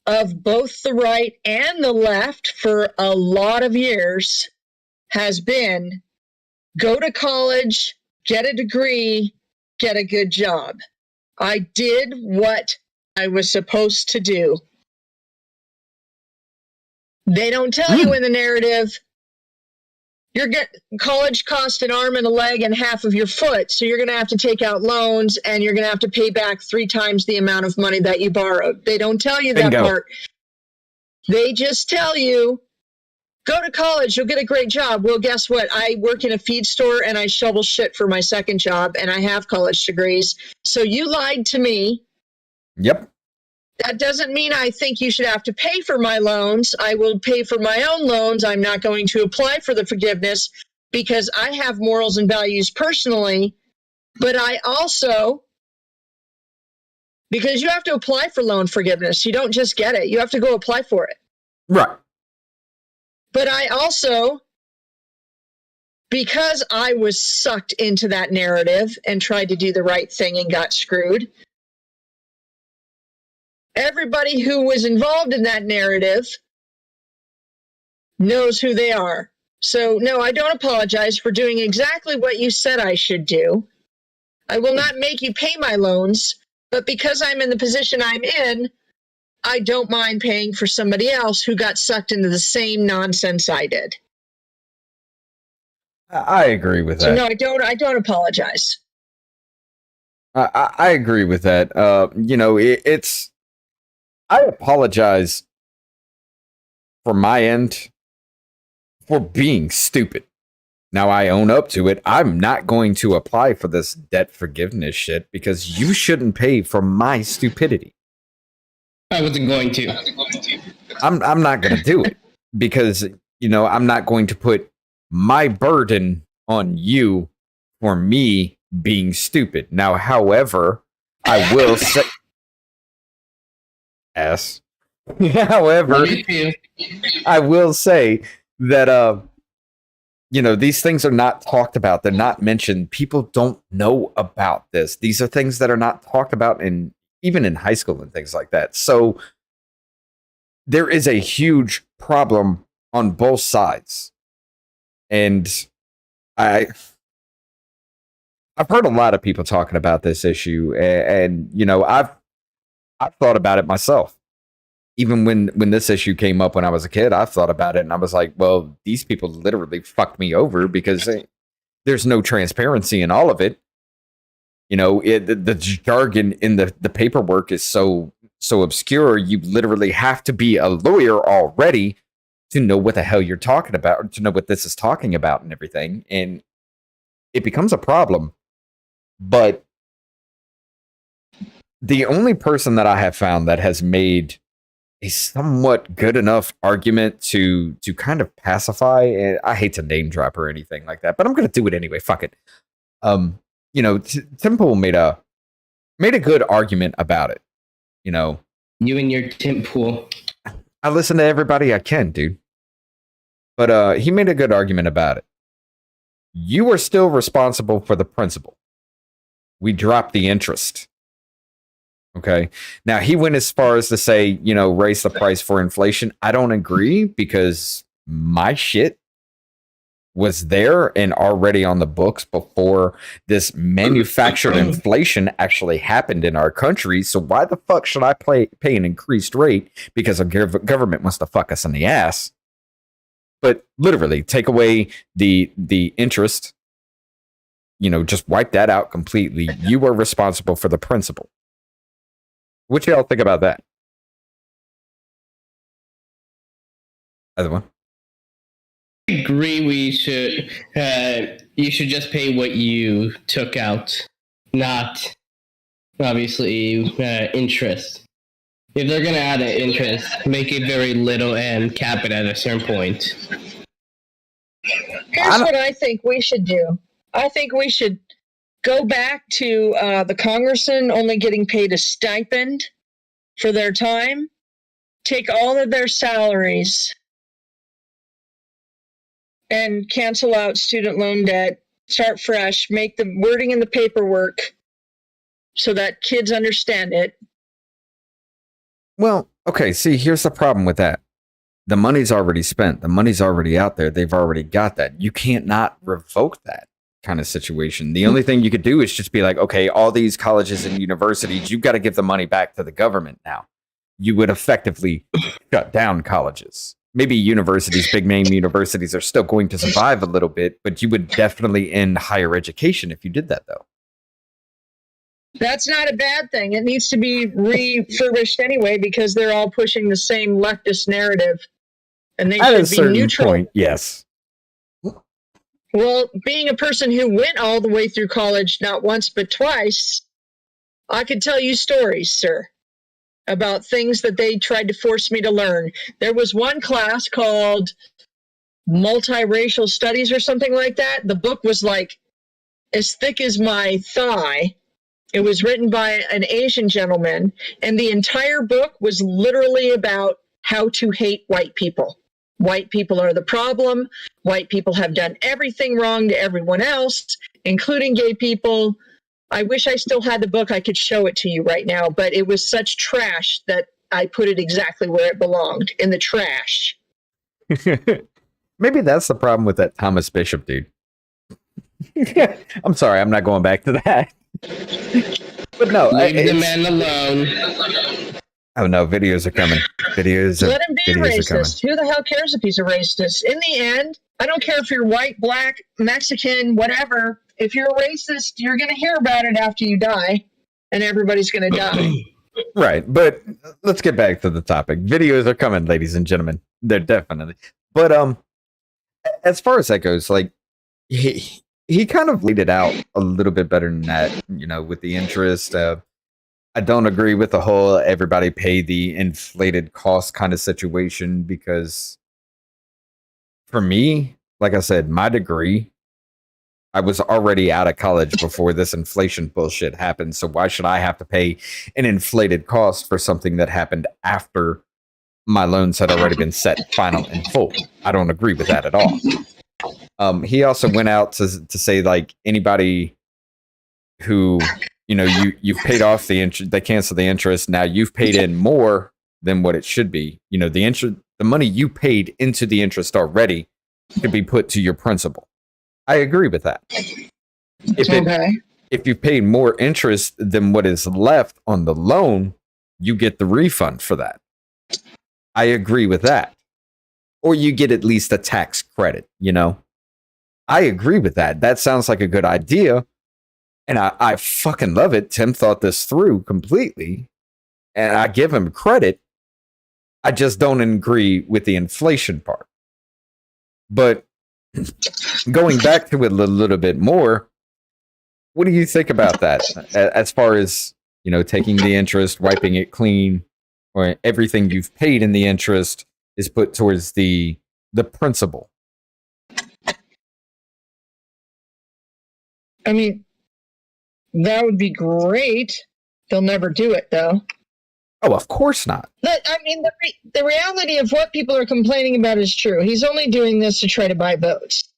of both the right and the left for a lot of years has been go to college, get a degree, get a good job. I did what I was supposed to do. They don't tell you in the narrative, college cost an arm and a leg and half of your foot, so you're going to have to take out loans and you're going to have to pay back 3 times the amount of money that you borrowed. They don't tell you that part. They just tell you, go to college, you'll get a great job. Well, guess what? I work in a feed store and I shovel shit for my second job and I have college degrees. So you lied to me. Yep. That doesn't mean I think you should have to pay for my loans. I will pay for my own loans. I'm not going to apply for the forgiveness because I have morals and values personally. But I also, because you have to apply for loan forgiveness. You don't just get it. You have to go apply for it. Right. But I also, because I was sucked into that narrative and tried to do the right thing and got screwed, everybody who was involved in that narrative knows who they are. So, no, I don't apologize for doing exactly what you said I should do. I will not make you pay my loans, but because I'm in the position I'm in, I don't mind paying for somebody else who got sucked into the same nonsense I did. I agree with that. So, no, I don't apologize. I agree with that. It's... I apologize for my end for being stupid. Now I own up to it. I'm not going to apply for this debt forgiveness shit because you shouldn't pay for my stupidity. I wasn't going to. I'm not going to do it because, I'm not going to put my burden on you for me being stupid. Now, however, I will say... However, I will say that these things are not talked about. They're not mentioned. People don't know about this. These are things that are not talked about even in high school and things like that. So there is a huge problem on both sides. And I've heard a lot of people talking about this issue, and I've thought about it myself. Even when this issue came up when I was a kid, I thought about it and I was like, well, these people literally fucked me over because there's no transparency in all of it. The jargon in the paperwork is so obscure. You literally have to be a lawyer already to know what the hell you're talking about, to know what this is talking about and everything. And it becomes a problem. But the only person that I have found that has made a somewhat good enough argument to kind of pacify, and I hate to name drop or anything like that, but I'm going to do it anyway. Fuck it. Tim Pool made a good argument about it. You and your Tim Pool. I listen to everybody I can, dude. But he made a good argument about it. You are still responsible for the principal. We dropped the interest. Okay. Now, he went as far as to say, raise the price for inflation. I don't agree because my shit was there and already on the books before this manufactured inflation actually happened in our country. So why the fuck should I pay an increased rate because a government wants to fuck us in the ass? But literally take away the interest, just wipe that out completely. You are responsible for the principal. What y'all think about that? Other one? I agree. You should just pay what you took out, not obviously interest. If they're going to add an interest, make it very little and cap it at a certain point. Here's what I think we should do. I think we should go back to the congressman only getting paid a stipend for their time, take all of their salaries, and cancel out student loan debt, start fresh, make the wording in the paperwork so that kids understand it. Well, okay, see, here's the problem with that. The money's already spent. The money's already out there. They've already got that. You can't not revoke that kind of situation. The only thing you could do is just be like, okay, all these colleges and universities, you've got to give the money back to the government now. You would effectively shut down colleges. Maybe universities, big name universities, are still going to survive a little bit, but you would definitely end higher education if you did that, though. That's not a bad thing. It needs to be refurbished anyway because they're all pushing the same leftist narrative. And they should be neutral. Point, yes. Well, being a person who went all the way through college, not once but twice, I could tell you stories, sir, about things that they tried to force me to learn. There was one class called Multiracial Studies or something like that. The book was like as thick as my thigh. It was written by an Asian gentleman, and the entire book was literally about how to hate white people. White people are the problem. White people have done everything wrong to everyone else, including gay people. I wish I still had the book. I could show it to you right now, but it was such trash that I put it exactly where it belonged, in the trash. Maybe that's the problem with that Thomas Bishop dude. I'm sorry, I'm not going back to that. But no, leave the man alone. Oh no, videos are coming. Let him be racist. Who the hell cares if he's a racist? In the end, I don't care if you're white, black, Mexican, whatever. If you're a racist, you're going to hear about it after you die, and everybody's going to die. Right, but let's get back to the topic. Videos are coming, ladies and gentlemen. They're definitely. But as far as that goes, like he kind of laid it out a little bit better than that, with the interest. I don't agree with the whole everybody pay the inflated cost kind of situation because for me, like I said, my degree, I was already out of college before this inflation bullshit happened. So why should I have to pay an inflated cost for something that happened after my loans had already been set final in full? I don't agree with that at all. He also went out to say like anybody who you've paid off the interest, they cancel the interest. Now you've paid in more than what it should be. The money you paid into the interest already could be put to your principal. I agree with that. If you paid more interest than what is left on the loan, you get the refund for that. I agree with that. Or you get at least a tax credit, I agree with that. That sounds like a good idea. And I fucking love it. Tim thought this through completely. And I give him credit. I just don't agree with the inflation part. But going back to it a little bit more, what do you think about that? As far as, taking the interest, wiping it clean, or everything you've paid in the interest is put towards the principal. I mean, that would be great. They'll never do it, though. Oh, of course not. The reality of what people are complaining about is true. He's only doing this to try to buy votes.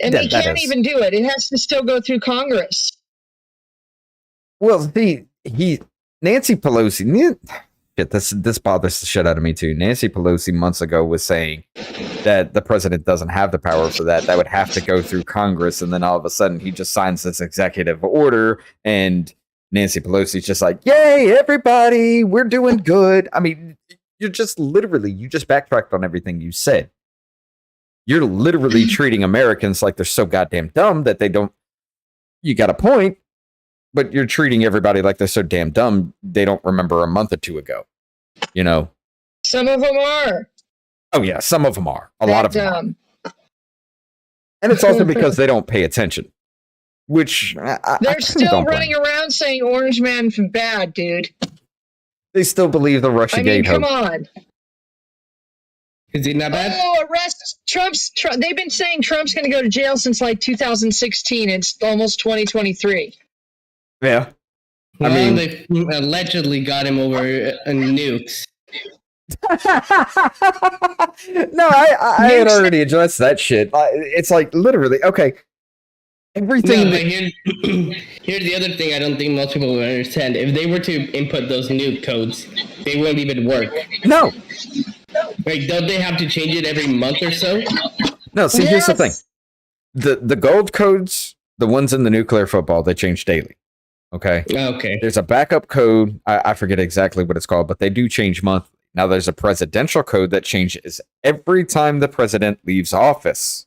And he can't even do it. It has to still go through Congress. Well, Nancy Pelosi, shit, this bothers the shit out of me too. Nancy Pelosi months ago was saying that the president doesn't have the power for that. That would have to go through Congress. And then all of a sudden he just signs this executive order and Nancy Pelosi's just like, yay, everybody, we're doing good. I mean, you just backtracked on everything you said. You're literally treating Americans like they're so goddamn dumb that they don't, you got a point, but you're treating everybody like they're so damn dumb they don't remember a month or two ago. Some of them are. Oh, yeah, some of them are. A lot of them are. And it's also because they don't pay attention, which they're still running around saying Orange Man bad, dude. They still believe the Russiagate hoax. Come on. Is he not bad? Oh, arrest Trump. They've been saying Trump's going to go to jail since like 2016. It's almost 2023. Yeah. They allegedly got him over nukes. No, I had already addressed that shit. It's like literally, okay. Everything. No, but here's the other thing I don't think most people will understand. If they were to input those nuke codes, they won't even work. No. Like, don't they have to change it every month or so? No, see, here's the thing. The gold codes, the ones in the nuclear football, they change daily. Okay? Okay. There's a backup code. I forget exactly what it's called, but they do change monthly. Now, there's a presidential code that changes every time the president leaves office.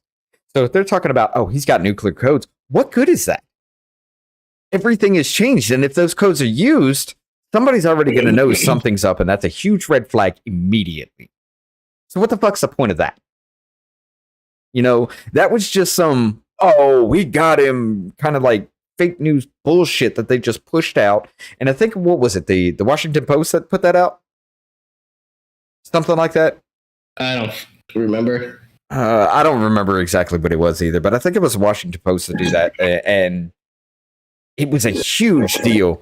So if they're talking about, oh, he's got nuclear codes, what good is that? Everything has changed. And if those codes are used, somebody's already going to know something's up, and that's a huge red flag immediately. So what the fuck's the point of that? That was just some, oh, we got him kind of like fake news bullshit that they just pushed out. And I think, what was it? The Washington Post that put that out? Something like that? I don't remember. I don't remember exactly what it was either, but I think it was Washington Post to do that. And it was a huge deal.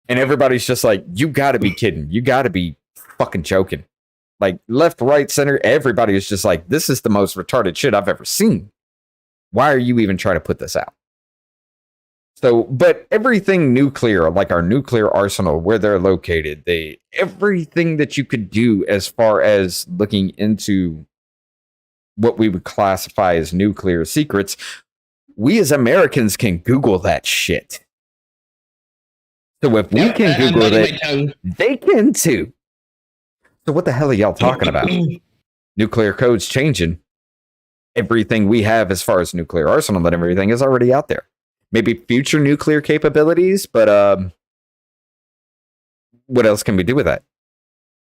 And everybody's just like, you got to be kidding. You got to be fucking joking. Like left, right, center, everybody is just like, this is the most retarded shit I've ever seen. Why are you even trying to put this out? So, but everything nuclear, like our nuclear arsenal, where they're located, everything that you could do as far as looking into what we would classify as nuclear secrets, we as Americans can Google that shit. So if we can Google it, they can too. So what the hell are y'all talking about? Nuclear codes changing. Everything we have as far as nuclear arsenal and everything is already out there. Maybe future nuclear capabilities, but what else can we do with that?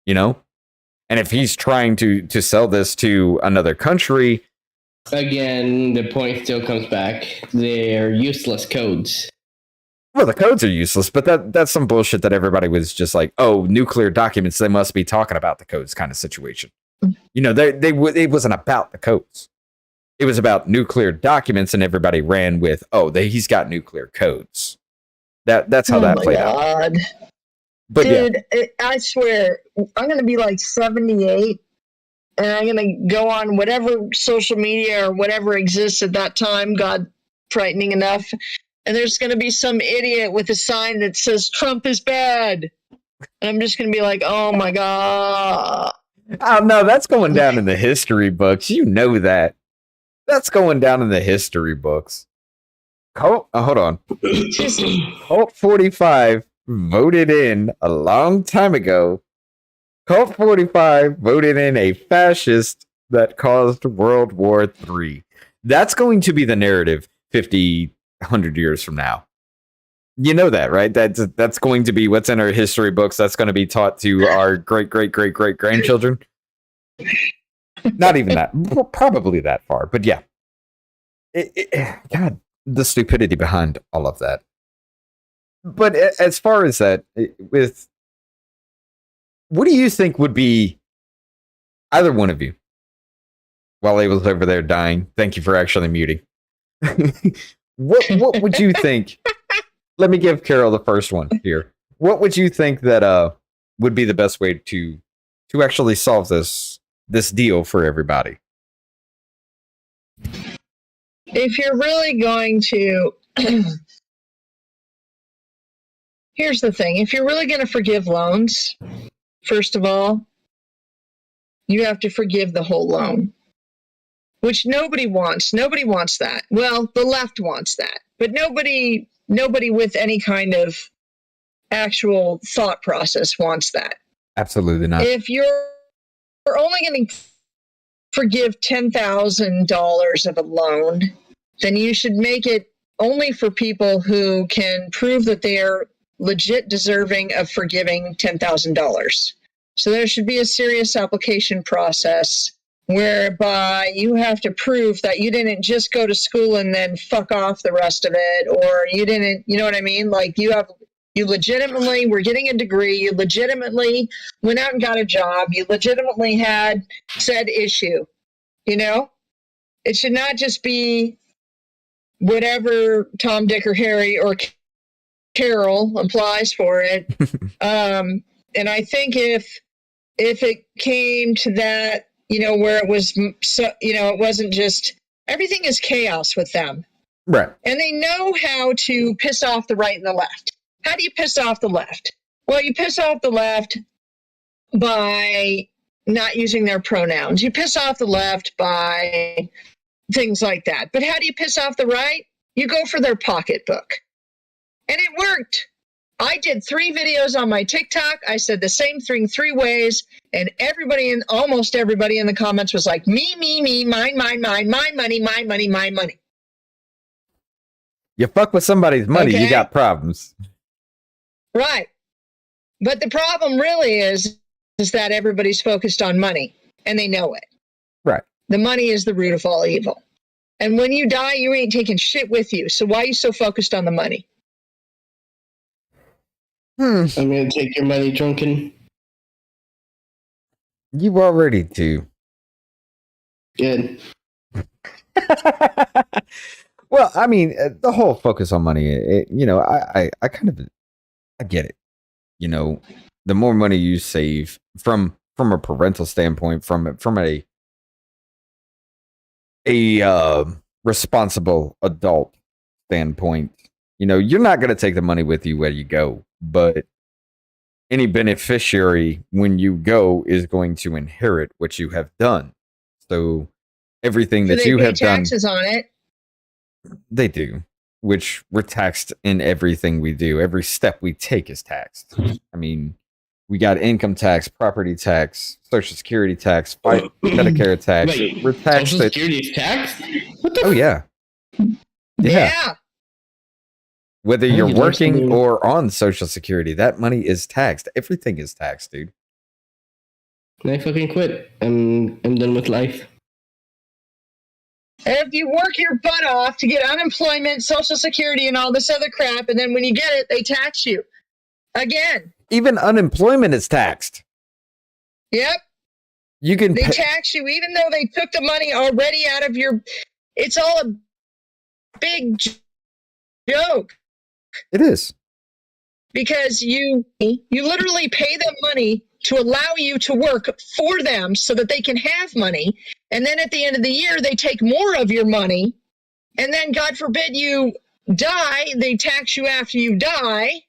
And if he's trying to sell this to another country, again, the point still comes back. They're useless codes. Well, the codes are useless, but that's some bullshit that everybody was just like, oh, nuclear documents, they must be talking about the codes kind of situation. It wasn't about the codes. It was about nuclear documents, and everybody ran with, oh, he's got nuclear codes. That's how that played out. But dude, yeah. I swear, I'm going to be like 78, and I'm going to go on whatever social media or whatever exists at that time, God frightening enough, and there's going to be some idiot with a sign that says Trump is bad. And I'm just going to be like, oh my God. Oh, no, that's going down in the history books. You know that. That's going down in the history books. Hold on. Colt 45 voted in a long time ago. Colt 45 voted in a fascist that caused World War III. That's going to be the narrative 50, 100 years from now. You know that, right? That's going to be what's in our history books. That's going to be taught to our great grandchildren. Not even that. Probably that far. But yeah. God, the stupidity behind all of that. But as far as that, what do you think would be, either one of you, while Abel's over there dying, thank you for actually muting. What would you think? Let me give Carol the first one here. What would you think that would be the best way to actually solve this deal for everybody? If you're really going to, here's the thing. If you're really going to forgive loans, first of all, you have to forgive the whole loan, which nobody wants. Nobody wants that. Well, the left wants that, but nobody with any kind of actual thought process wants that. Absolutely not. If you're only going to forgive $10,000 of a loan, then you should make it only for people who can prove that they are legit deserving of forgiving $10,000. So there should be a serious application process whereby you have to prove that you didn't just go to school and then fuck off the rest of it, or you didn't, you know what I mean? Like you legitimately were getting a degree, you legitimately went out and got a job, you legitimately had said issue, you know? It should not just be whatever Tom, Dick, or Harry or Carol applies for it. And I think if it came to that, you know, where it was, so, you know, it wasn't just, everything is chaos with them. Right. And they know how to piss off the right and the left. How do you piss off the left? Well, you piss off the left by not using their pronouns. You piss off the left by things like that. But how do you piss off the right? You go for their pocketbook. And it worked. I did 3 videos on my TikTok. I said the same thing 3 ways. And almost everybody in the comments was like, me, mine, my money, my money. You fuck with somebody's money, okay? You got problems. Right. But the problem really is that everybody's focused on money, and they know it. Right. The money is the root of all evil. And when you die, you ain't taking shit with you. So why are you so focused on the money? I'm going to take your money, Drunken. You already do. Good. Well, I mean, the whole focus on money, you know, I kind of, I get it. You know, the more money you save from a parental standpoint, from a responsible adult standpoint, you know, you're not going to take the money with you where you go, but any beneficiary when you go is going to inherit what you have done. So everything that you have done, taxes on it. They do, which we're taxed in everything we do. Every step we take is taxed. I mean, we got income tax, property tax, Social Security tax, Medicare tax. Wait, we're taxed. Social Security is taxed? Oh, yeah. Yeah. Whether you're working or on Social Security, that money is taxed. Everything is taxed, dude. I fucking quit. I'm done with life. If you work your butt off to get unemployment, Social Security, and all this other crap, and then when you get it, they tax you. Again. Even unemployment is taxed. Yep. They tax you even though they took the money already out of your... It's all a big joke. It is. Because you literally pay them money to allow you to work for them so that they can have money. And then at the end of the year, they take more of your money. And then, God forbid, you die. They tax you after you die.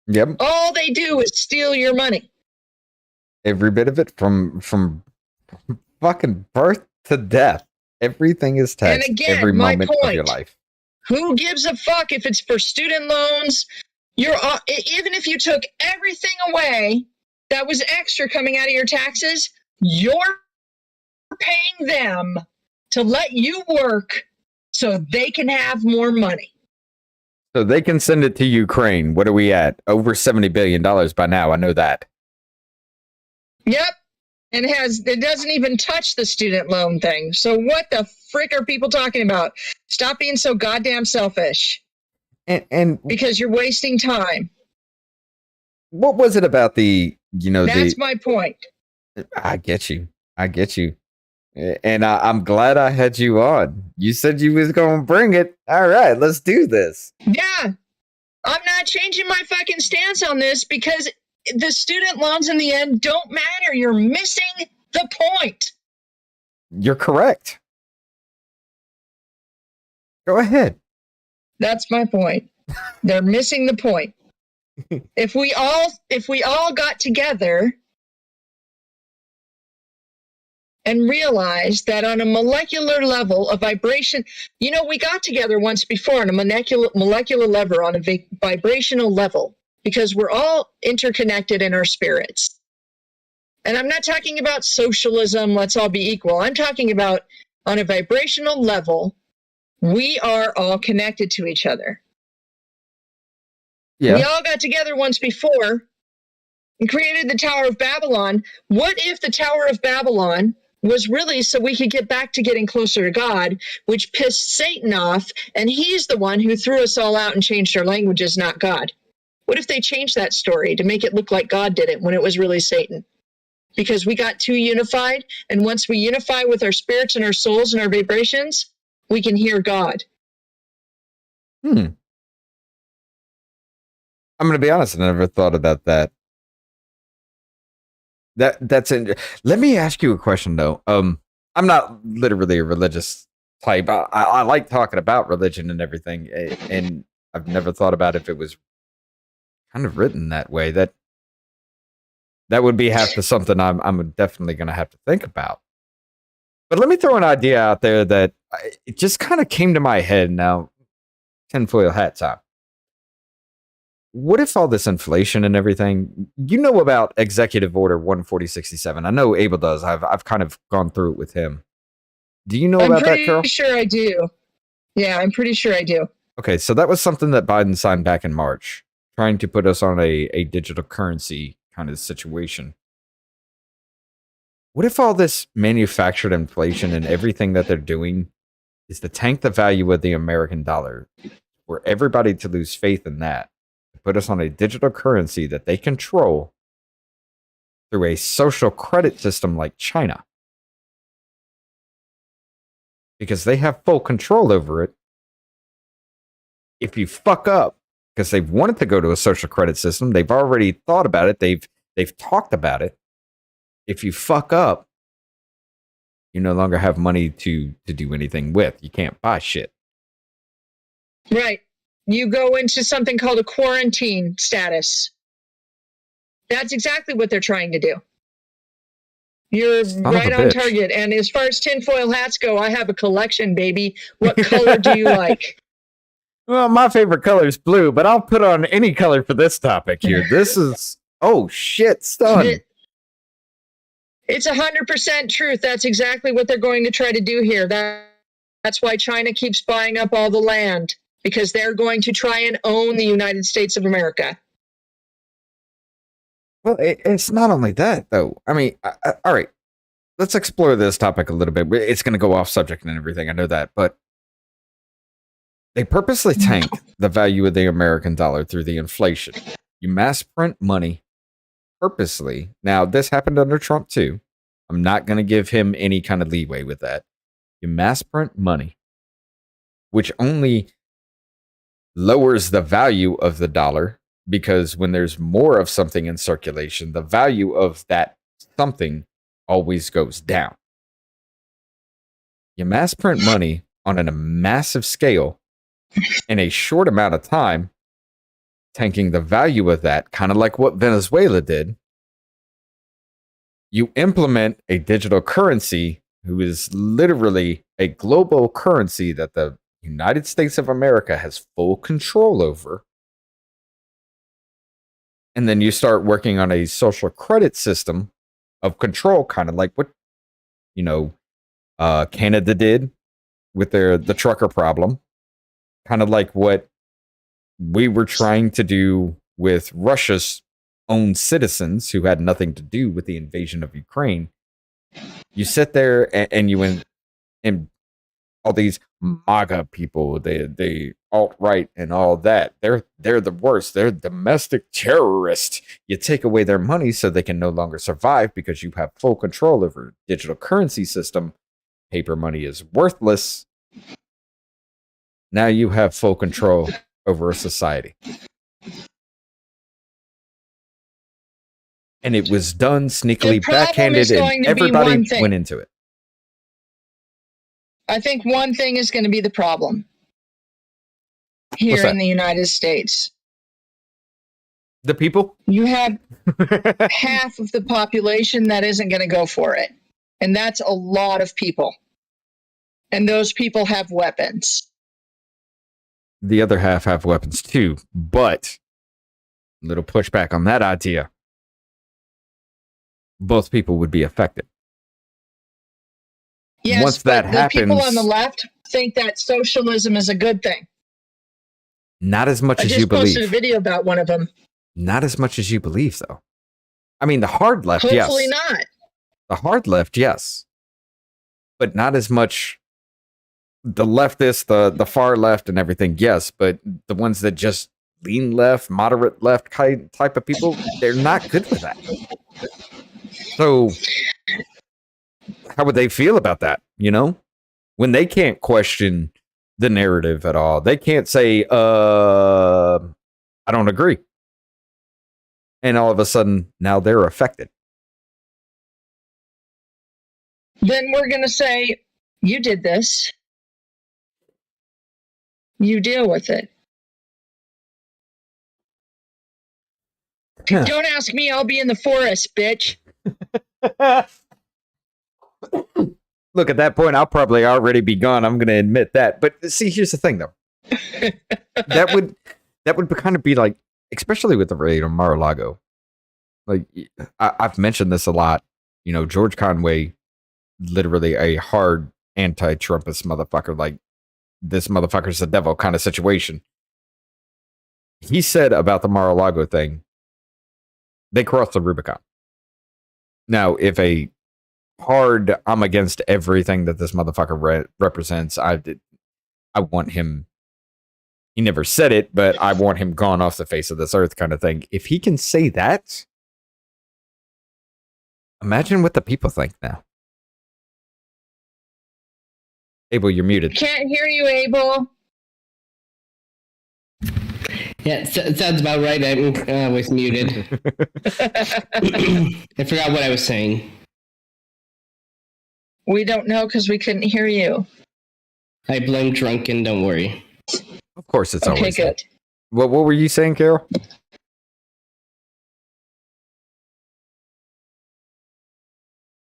Yep. All they do is steal your money. Every bit of it from fucking birth to death. Everything is taxed. And again, every my moment of your point. life. Who gives a fuck if it's for student loans? Even if you took everything away that was extra coming out of your taxes, you're paying them to let you work so they can have more money. So they can send it to Ukraine. What are we at? Over $70 billion by now. I know that. Yep. And it doesn't even touch the student loan thing. So what the frick are people talking about? Stop being so goddamn selfish. And because you're wasting time. What was it about That's my point. I get you. And I'm glad I had you on. You said you was going to bring it. All right, let's do this. Yeah. I'm not changing my fucking stance on this because the student loans in the end don't matter. You're missing the point. You're correct. Go ahead. That's my point. They're missing the point. If we all got together and realized that on a molecular level, a vibration, we got together once before on a molecular level, on a vibrational level, because we're all interconnected in our spirits. And I'm not talking about socialism, let's all be equal. I'm talking about on a vibrational level, we are all connected to each other. Yeah. We all got together once before and created the Tower of Babylon. What if the Tower of Babylon was really so we could get back to getting closer to God, which pissed Satan off, and he's the one who threw us all out and changed our languages, not God? What if they changed that story to make it look like God did it when it was really Satan? Because we got too unified, and once we unify with our spirits and our souls and our vibrations, we can hear God. I'm going to be honest, I never thought about that. That's in. Let me ask you a question though. I'm not literally a religious type. I like talking about religion and everything, and I've never thought about if it was kind of written that way. That would be half to something I'm definitely going to have to think about. But let me throw an idea out there that it just kind of came to my head now. Tinfoil hat time. What if all this inflation and everything, about Executive Order 14067? I know Abel does. I've kind of gone through it with him. Do you know about that, Carol? I'm pretty sure I do. Yeah, I'm pretty sure I do. Okay, so that was something that Biden signed back in March, trying to put us on a digital currency kind of situation. What if all this manufactured inflation and everything that they're doing is to tank the value of the American dollar, for everybody to lose faith in that? Put us on a digital currency that they control through a social credit system like China. Because they have full control over it. If you fuck up, because they've wanted to go to a social credit system, they've already thought about it, they've talked about it. If you fuck up, you no longer have money to do anything with. You can't buy shit. Right. You go into something called a quarantine status. That's exactly what they're trying to do. You're right on target. And as far as tinfoil hats go, I have a collection, baby. What color do you like? Well, my favorite color is blue, but I'll put on any color for this topic here. This is, oh shit, stun. It's 100% truth. That's exactly what they're going to try to do here. That's why China keeps buying up all the land. Because they're going to try and own the United States of America. Well, it's not only that, though. I mean, all right, let's explore this topic a little bit. It's going to go off subject and everything. I know that. But they purposely tank the value of the American dollar through the inflation. You mass print money purposely. Now, this happened under Trump, too. I'm not going to give him any kind of leeway with that. You mass print money, which only lowers the value of the dollar because when there's more of something in circulation, the value of that something always goes down. You mass print money on a massive scale in a short amount of time, tanking the value of that, kind of like what Venezuela did. You implement a digital currency who is literally a global currency that the United States of America has full control over. And then you start working on a social credit system of control, kind of like what, Canada did with the trucker problem. Kind of like what we were trying to do with Russia's own citizens who had nothing to do with the invasion of Ukraine. You sit there and you and all these MAGA people, they alt-right and all that. They're the worst. They're domestic terrorists. You take away their money so they can no longer survive because you have full control over a digital currency system. Paper money is worthless. Now you have full control over a society. And it was done sneakily, backhanded, and everybody went into it. I think one thing is going to be the problem here in the United States. The people? You have half of the population that isn't going to go for it. And that's a lot of people. And those people have weapons. The other half have weapons too, but a little pushback on that idea. Both people would be affected. Yes, once that happens, the people on the left think that socialism is a good thing. Not as much as you believe. I just posted a video about one of them. Not as much as you believe, though. I mean, the hard left, yes. Hopefully not. The hard left, yes. But not as much the leftists, the far left and everything, yes. But the ones that just lean left, moderate left type of people, they're not good for that. So how would they feel about that, when they can't question the narrative at all? They can't say, I don't agree. And all of a sudden, now they're affected. Then we're going to say, you did this. You deal with it. Huh. Don't ask me, I'll be in the forest, bitch. Look, at that point, I'll probably already be gone. I'm going to admit that. But see, here's the thing, though. that would kind of be like, especially with the raid on Mar-a-Lago. Like, I've mentioned this a lot. George Conway, literally a hard anti-Trumpist motherfucker. Like, this motherfucker's the devil kind of situation. He said about the Mar-a-Lago thing, they crossed the Rubicon. Now, if a hard, I'm against everything that this motherfucker represents, I want him, he never said it, but I want him gone off the face of this earth kind of thing. If he can say that, imagine what the people think now. Abel, you're muted. Can't hear you, Abel. Yeah, it sounds about right. I was muted. I forgot what I was saying. We don't know because we couldn't hear you. I blame Drunken, don't worry. Of course, it's always good. That. What were you saying, Carol?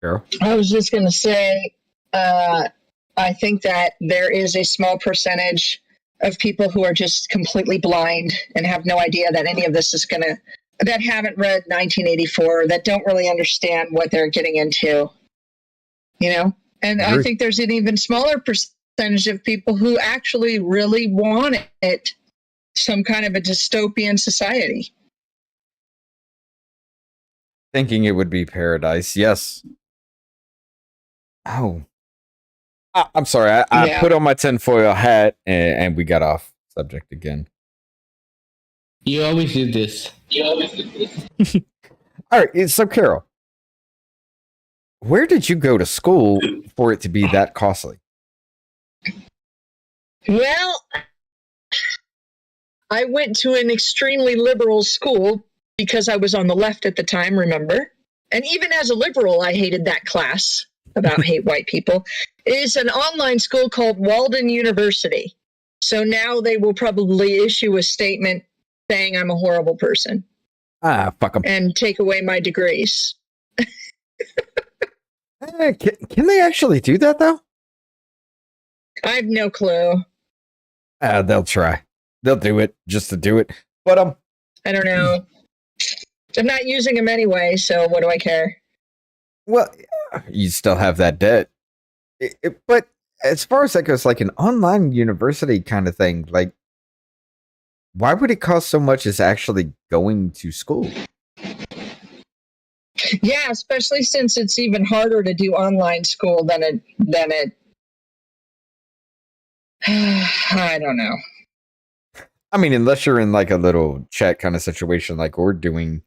Carol? I was just going to say, I think that there is a small percentage of people who are just completely blind and have no idea that any of this is going to, that haven't read 1984, that don't really understand what they're getting into, And I think there's an even smaller percentage of people who actually really want it, some kind of a dystopian society. Thinking it would be paradise, yes. Oh. I'm sorry, I put on my tinfoil hat and we got off subject again. You always do this. All right, so Carol, where did you go to school for it to be that costly? Well, I went to an extremely liberal school because I was on the left at the time, remember? And even as a liberal, I hated that class about hate white people. It is an online school called Walden University. So now they will probably issue a statement saying I'm a horrible person. Fuck them. And take away my degrees. Can they actually do that, though? I have no clue. They'll try. They'll do it just to do it. But I don't know. I'm not using them anyway, so what do I care? Well, you still have that debt. But as far as that goes, like an online university kind of thing, like, why would it cost so much as actually going to school? Yeah, especially since it's even harder to do online school than it. I don't know. I mean, unless you're in like a little chat kind of situation like we're doing,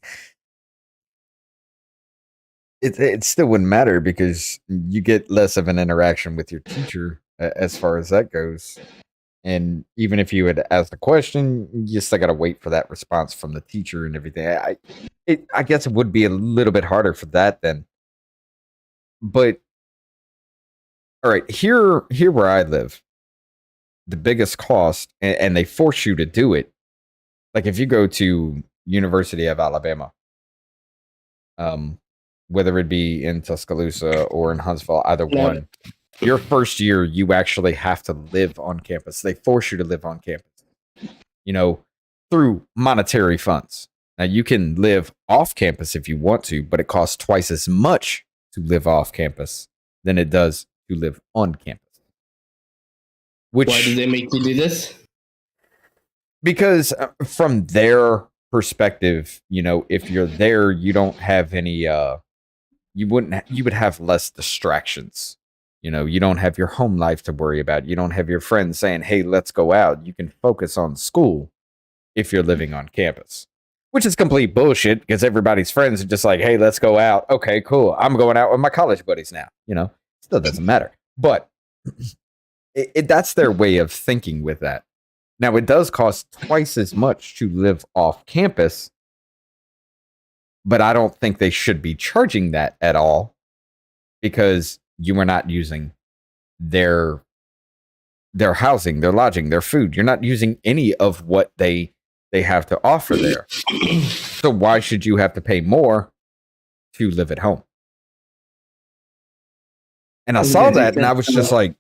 it still wouldn't matter because you get less of an interaction with your teacher as far as that goes. And even if you had asked a question, you still got to wait for that response from the teacher and everything. I guess it would be a little bit harder for that then. But all right, here where I live, the biggest cost, and they force you to do it. Like if you go to University of Alabama, whether it be in Tuscaloosa or in Huntsville, either one, your first year, you actually have to live on campus. They force you to live on campus, through monetary funds. Now, you can live off campus if you want to, but it costs twice as much to live off campus than it does to live on campus. Why do they make you do this? Because from their perspective, if you're there, you don't have any, you would have less distractions. You don't have your home life to worry about. You don't have your friends saying, hey, let's go out. You can focus on school if you're living on campus, which is complete bullshit because everybody's friends are just like, hey, let's go out. Okay, cool. I'm going out with my college buddies now. Still doesn't matter. But that's their way of thinking with that. Now, it does cost twice as much to live off campus, but I don't think they should be charging that at all because you are not using their housing, their lodging, their food. You're not using any of what they have to offer there. So why should you have to pay more to live at home? And I saw that and I was just like,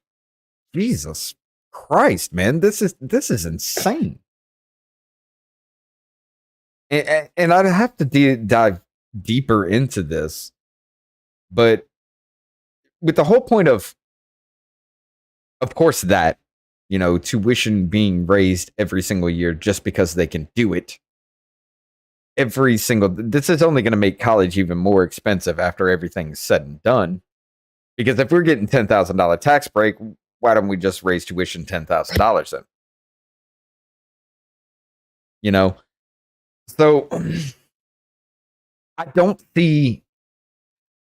Jesus Christ, man, this is insane. And I'd have to dive deeper into this, but with the whole point of course, that, tuition being raised every single year just because they can do it. This is only going to make college even more expensive after everything's said and done. Because if we're getting $10,000 tax break, why don't we just raise tuition $10,000 then? So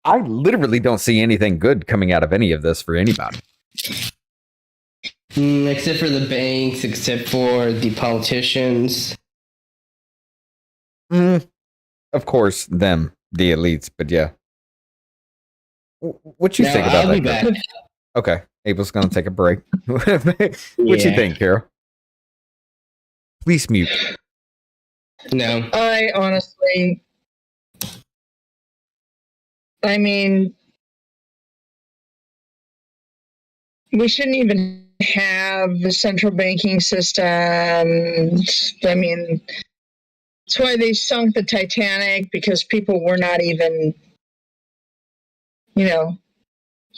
I literally don't see anything good coming out of any of this for anybody. Except for the banks, except for the politicians. Of course, them, the elites, but yeah. What you think about that? Back. Okay, Abel's going to take a break. What you think, Carol? Please mute. No. I honestly, we shouldn't even have the central banking system. That's why they sunk the Titanic, because people were not even, they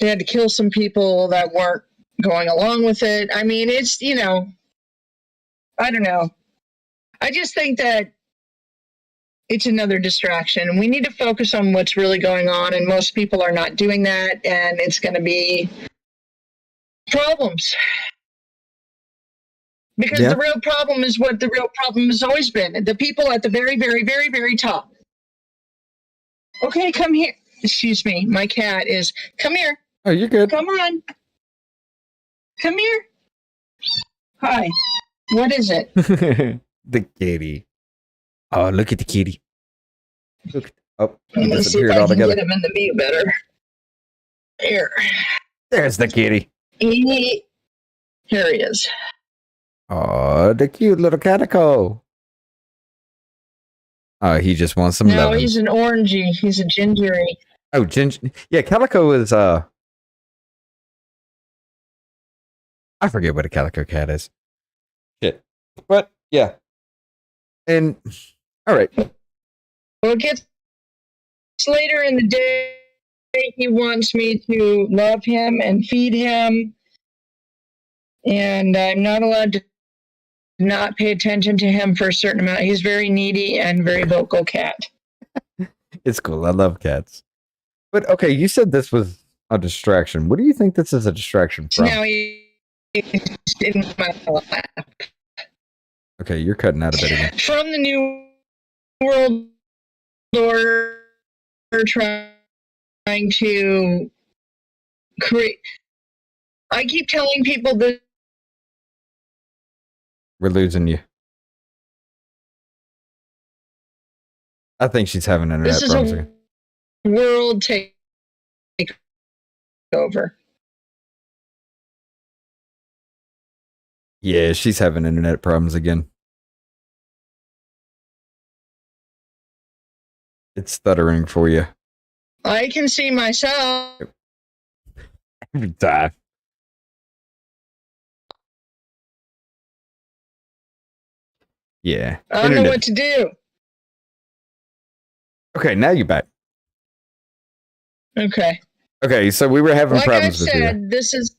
had to kill some people that weren't going along with it. It's, I don't know. I just think that it's another distraction, and we need to focus on what's really going on, and most people are not doing that, and it's going to be problems. Because the real problem is what the real problem has always been. The people at the very, very, very, very top. Okay, come here. Excuse me. My cat is... Come here. Oh, you're good. Come on. Come here. Hi. What is it? The kitty. Oh, look at the kitty. Look. Oh, he Let's see if disappeared I can altogether. get him in the view better. Here. There's the kitty. Here he is. Oh, the cute little calico. Oh, he just wants some No, love. he's an orangey. He's a gingery. Oh, ginger. Yeah, calico is I forget what a calico cat is. Shit. But yeah. And all right. Well, it gets later in the day. He wants me to love him and feed him, and I'm not allowed to not pay attention to him for a certain amount. He's very needy and very vocal cat. It's cool. I love cats. But okay, you said this was a distraction. What do you think this is a distraction from? Now he's in my lap. Okay, you're cutting out a bit again. From the New World Order, trying to create. I keep telling people that We're losing you. I think she's having internet this is problems a again. world takeover. Yeah, she's having internet problems again. It's stuttering for you. I can see myself. Every time. Yeah. I don't know internet. what to do. Okay, now you're back. Okay. Okay, so we were having Like I problems with you. said, this is.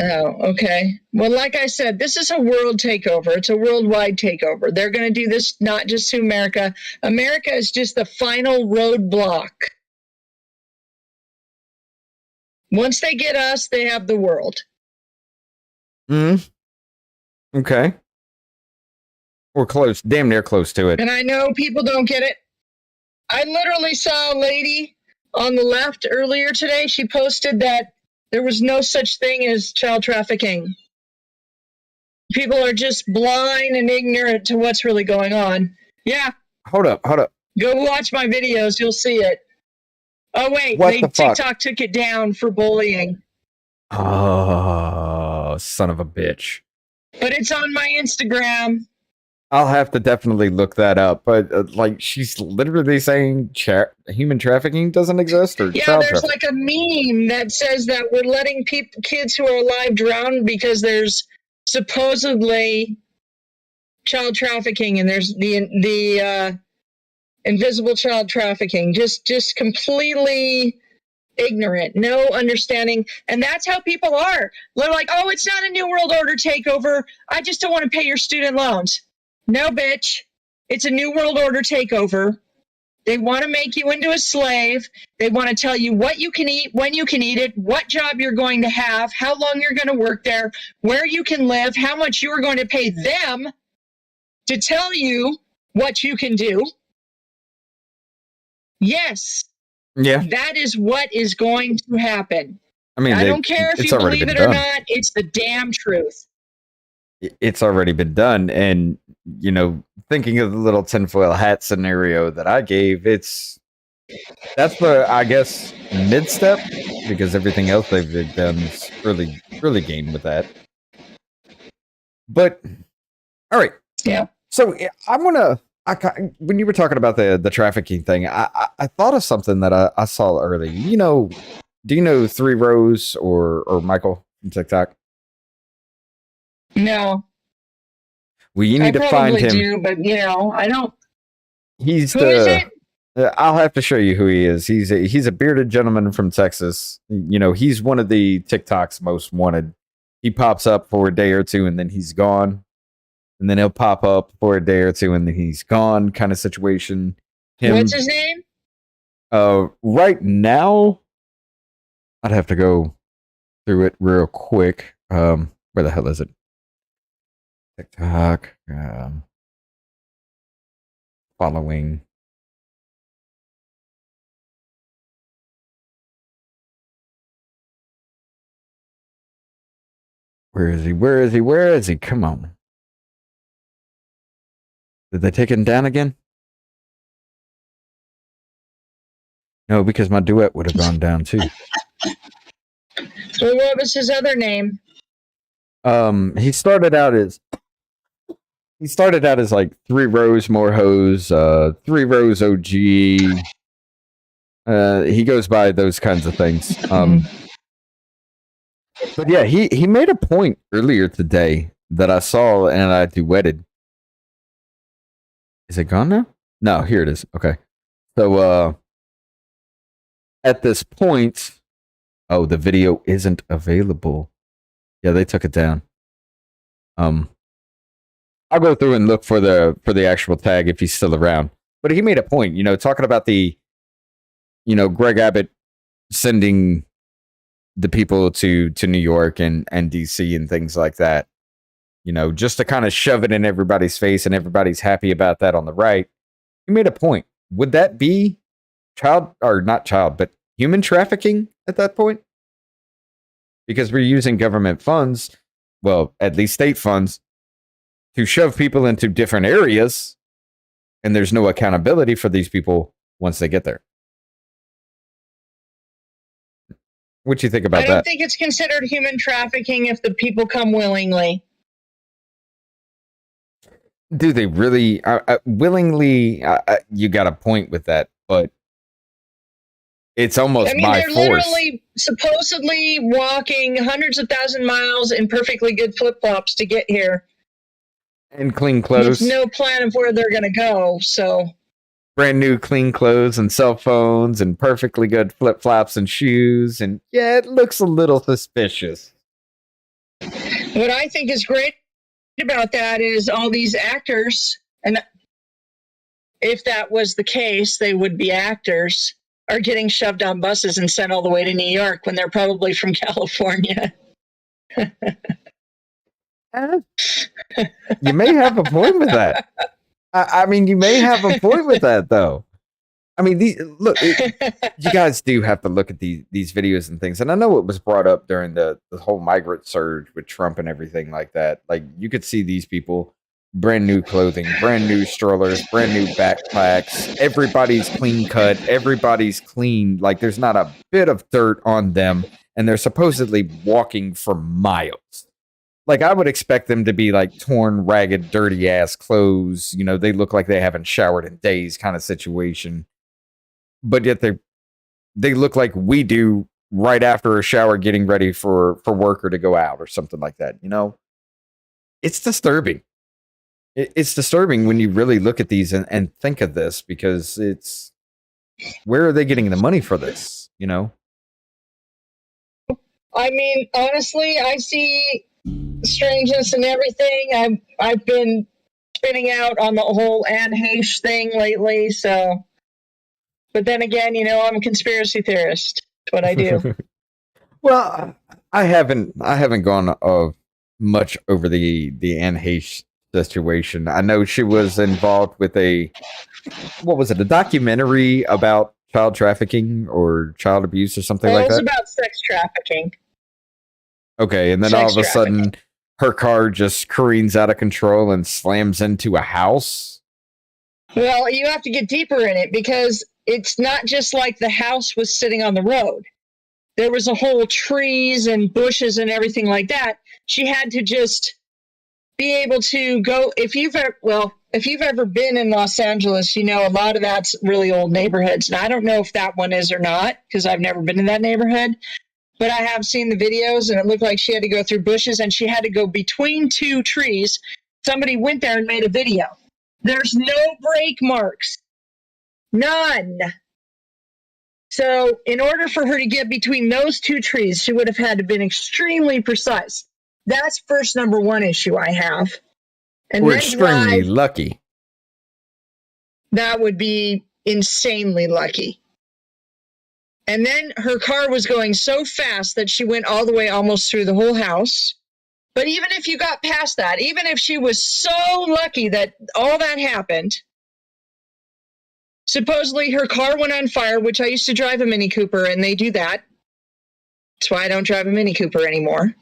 Oh, okay. Well, like I said, this is a world takeover. It's a worldwide takeover. They're going to do this not just to America. America is just the final roadblock. Once they get us, they have the world. Okay. We're close, damn near close to it. And I know people don't get it. I literally saw a lady on the left earlier today. She posted that there was no such thing as child trafficking. People are just blind and ignorant to what's really going on. Yeah. Hold up. Go watch my videos. You'll see it. Oh, wait. What the fuck? TikTok took it down for bullying. Oh, son of a bitch. But it's on my Instagram. I'll have to definitely look that up. But like, she's literally saying human trafficking doesn't exist, or Yeah, child there's trafficking. like a meme that says that we're letting kids who are alive drown because there's supposedly child trafficking, and there's the invisible child trafficking. Just completely ignorant, no understanding, and that's how people are. They're like, "Oh, it's not a New World Order takeover. I just don't want to pay your student loans." No, bitch. It's a New World Order takeover. They want to make you into a slave. They want to tell you what you can eat, when you can eat it, what job you're going to have, how long you're going to work there, where you can live, how much you're going to pay them to tell you what you can do. Yes. Yeah. That is what is going to happen. I mean, I don't care if you believe it or not. It's the damn truth. It's already been done. And, you know, thinking of the little tinfoil hat scenario that I gave, that's the, I guess, mid step, because everything else they've done is really gained with that. But, all right. Yeah. So when you were talking about the trafficking thing, I thought of something that I saw earlier. You know, do you know 3 Rose or Michael from TikTok? No. Well, you need to find him. Do, but you know, I don't. He's Who is it? I'll have to show you who he is. He's a bearded gentleman from Texas. You know, he's one of the TikTok's most wanted. He pops up for a day or two and then he's gone. And then he'll pop up for a day or two and then he's gone, kind of situation. What's his name? Right now, I'd have to go through it real quick. Where the hell is it? TikTok. Following. Where is he? Come on. Did they take him down again? No, because my duet would have gone down too. Well, what was his other name? He started out as like 3 rows more hose, 3 rows OG. He goes by those kinds of things. But yeah, he made a point earlier today that I saw and I duetted. Is it gone now? No, here it is. Okay. So at this point, oh, the video isn't available. Yeah, they took it down. I'll go through and look for the actual tag if he's still around. But he made a point, talking about the Greg Abbott sending the people to New York and DC and things like that. Just to kind of shove it in everybody's face and everybody's happy about that on the right. He made a point. Would that be human trafficking at that point? Because we're using government funds, well, at least state funds, to shove people into different areas, and there's no accountability for these people once they get there. What do you think about that? I don't think it's considered human trafficking if the people come willingly. Do they really willingly? You got a point with that, but it's almost by they're force. Literally, supposedly walking hundreds of thousand miles in perfectly good flip-flops to get here. And clean clothes. With no plan of where they're going to go, so. Brand new clean clothes and cell phones and perfectly good flip-flops and shoes. And yeah, it looks a little suspicious. What I think is great about that is all these actors, and if that was the case, they would be actors, are getting shoved on buses and sent all the way to New York when they're probably from California. You may have a point with that. I mean, you may have a point with that, though. I mean, you guys do have to look at these videos and things. And I know it was brought up during the whole migrant surge with Trump and everything like that. Like, you could see these people, brand new clothing, brand new strollers, brand new backpacks. Everybody's clean cut. Everybody's clean. Like, there's not a bit of dirt on them. And they're supposedly walking for miles. Like, I would expect them to be like torn, ragged, dirty ass clothes. They look like they haven't showered in days kind of situation. But yet they look like we do right after a shower getting ready for work or to go out or something like that. It's disturbing. It's disturbing when you really look at these and think of this, because where are they getting the money for this? I mean, honestly, I see strangeness and everything. I've been spinning out on the whole Anne Heche thing lately, so. But then again, I'm a conspiracy theorist. That's what I do. Well, I haven't gone much over the Anne Heche situation. I know she was involved with a documentary about child trafficking or child abuse or something like that? It was about sex trafficking. Okay, and then all of a sudden, her car just careens out of control and slams into a house? Well, you have to get deeper in it, because it's not just like the house was sitting on the road. There was a whole trees and bushes and everything like that. She had to just be able to go. If you've ever been in Los Angeles, a lot of that's really old neighborhoods. And I don't know if that one is or not, because I've never been in that neighborhood. But I have seen the videos, and it looked like she had to go through bushes, and she had to go between 2 trees. Somebody went there and made a video. There's no brake marks. None. So in order for her to get between those 2 trees, she would have had to been extremely precise. That's first number 1 issue I have. And we're extremely lucky. That would be insanely lucky. And then her car was going so fast that she went all the way almost through the whole house. But even if you got past that, even if she was so lucky that all that happened, supposedly her car went on fire, which I used to drive a Mini Cooper, and they do that. That's why I don't drive a Mini Cooper anymore.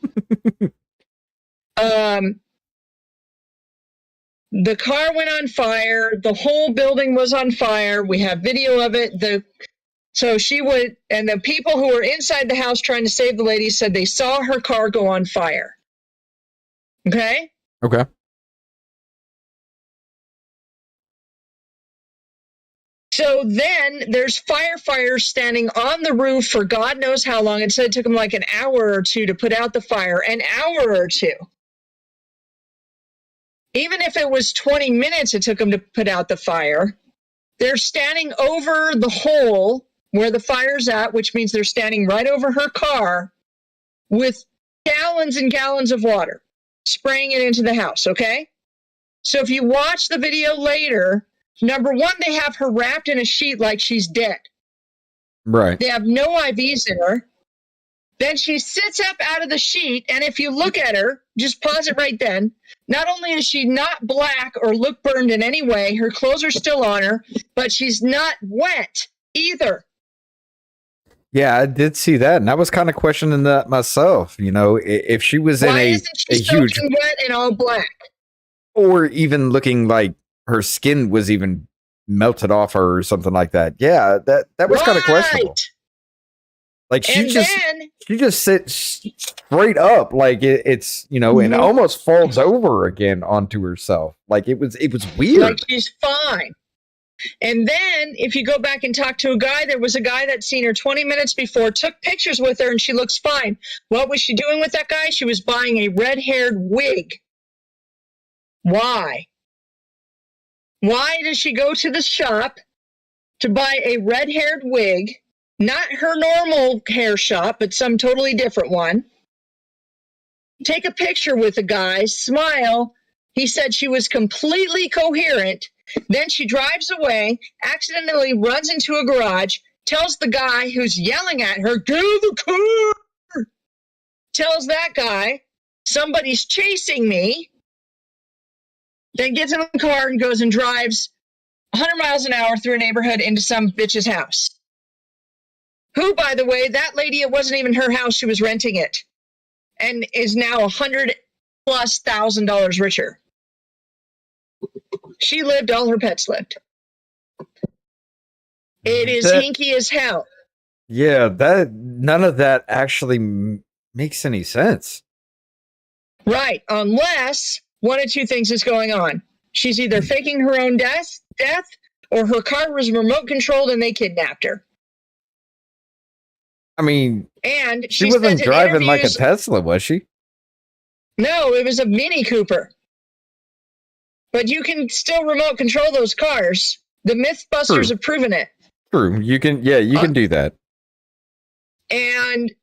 The car went on fire. The whole building was on fire. We have video of it. So she would, and the people who were inside the house trying to save the lady said they saw her car go on fire. Okay? Okay. So then there's firefighters standing on the roof for God knows how long. It said it took them like an hour or two to put out the fire. An hour or two. Even if it was 20 minutes it took them to put out the fire, they're standing over the hole where the fire's at, which means they're standing right over her car with gallons and gallons of water, spraying it into the house, okay? So if you watch the video later, number one, they have her wrapped in a sheet like she's dead. Right. They have no IVs in her. Then she sits up out of the sheet, and if you look at her, just pause it right then, not only is she not black or look burned in any way, her clothes are still on her, but she's not wet either. Yeah, I did see that, and I was kind of questioning that myself. You know, if she was in a huge wet and all black, or even looking like her skin was even melted off her or something like that. Yeah, that was kind of questionable. Like she just sits straight up, like it's and almost falls over again onto herself. Like it was weird. Like she's fine. And then if you go back and talk to a guy, there was a guy that seen her 20 minutes before, took pictures with her, and she looks fine. What was she doing with that guy? She was buying a red-haired wig. Why? Why does she go to the shop to buy a red-haired wig? Not her normal hair shop, but some totally different one. Take a picture with the guy, smile. He said she was completely coherent. Then she drives away, accidentally runs into a garage, tells the guy who's yelling at her, "Get out of the car!" Tells that guy, "Somebody's chasing me." Then gets in the car and goes and drives 100 miles an hour through a neighborhood into some bitch's house. Who, by the way, that lady, it wasn't even her house. She was renting it and is now $100,000+ richer. She lived, all her pets lived. It is hinky as hell. Yeah, none of that actually makes any sense. Right, unless one of two things is going on. She's either faking her own death, or her car was remote controlled and they kidnapped her. I mean, and she wasn't driving like a Tesla, was she? No, it was a Mini Cooper. But you can still remote control those cars. The Mythbusters have proven it. True. You can do that. And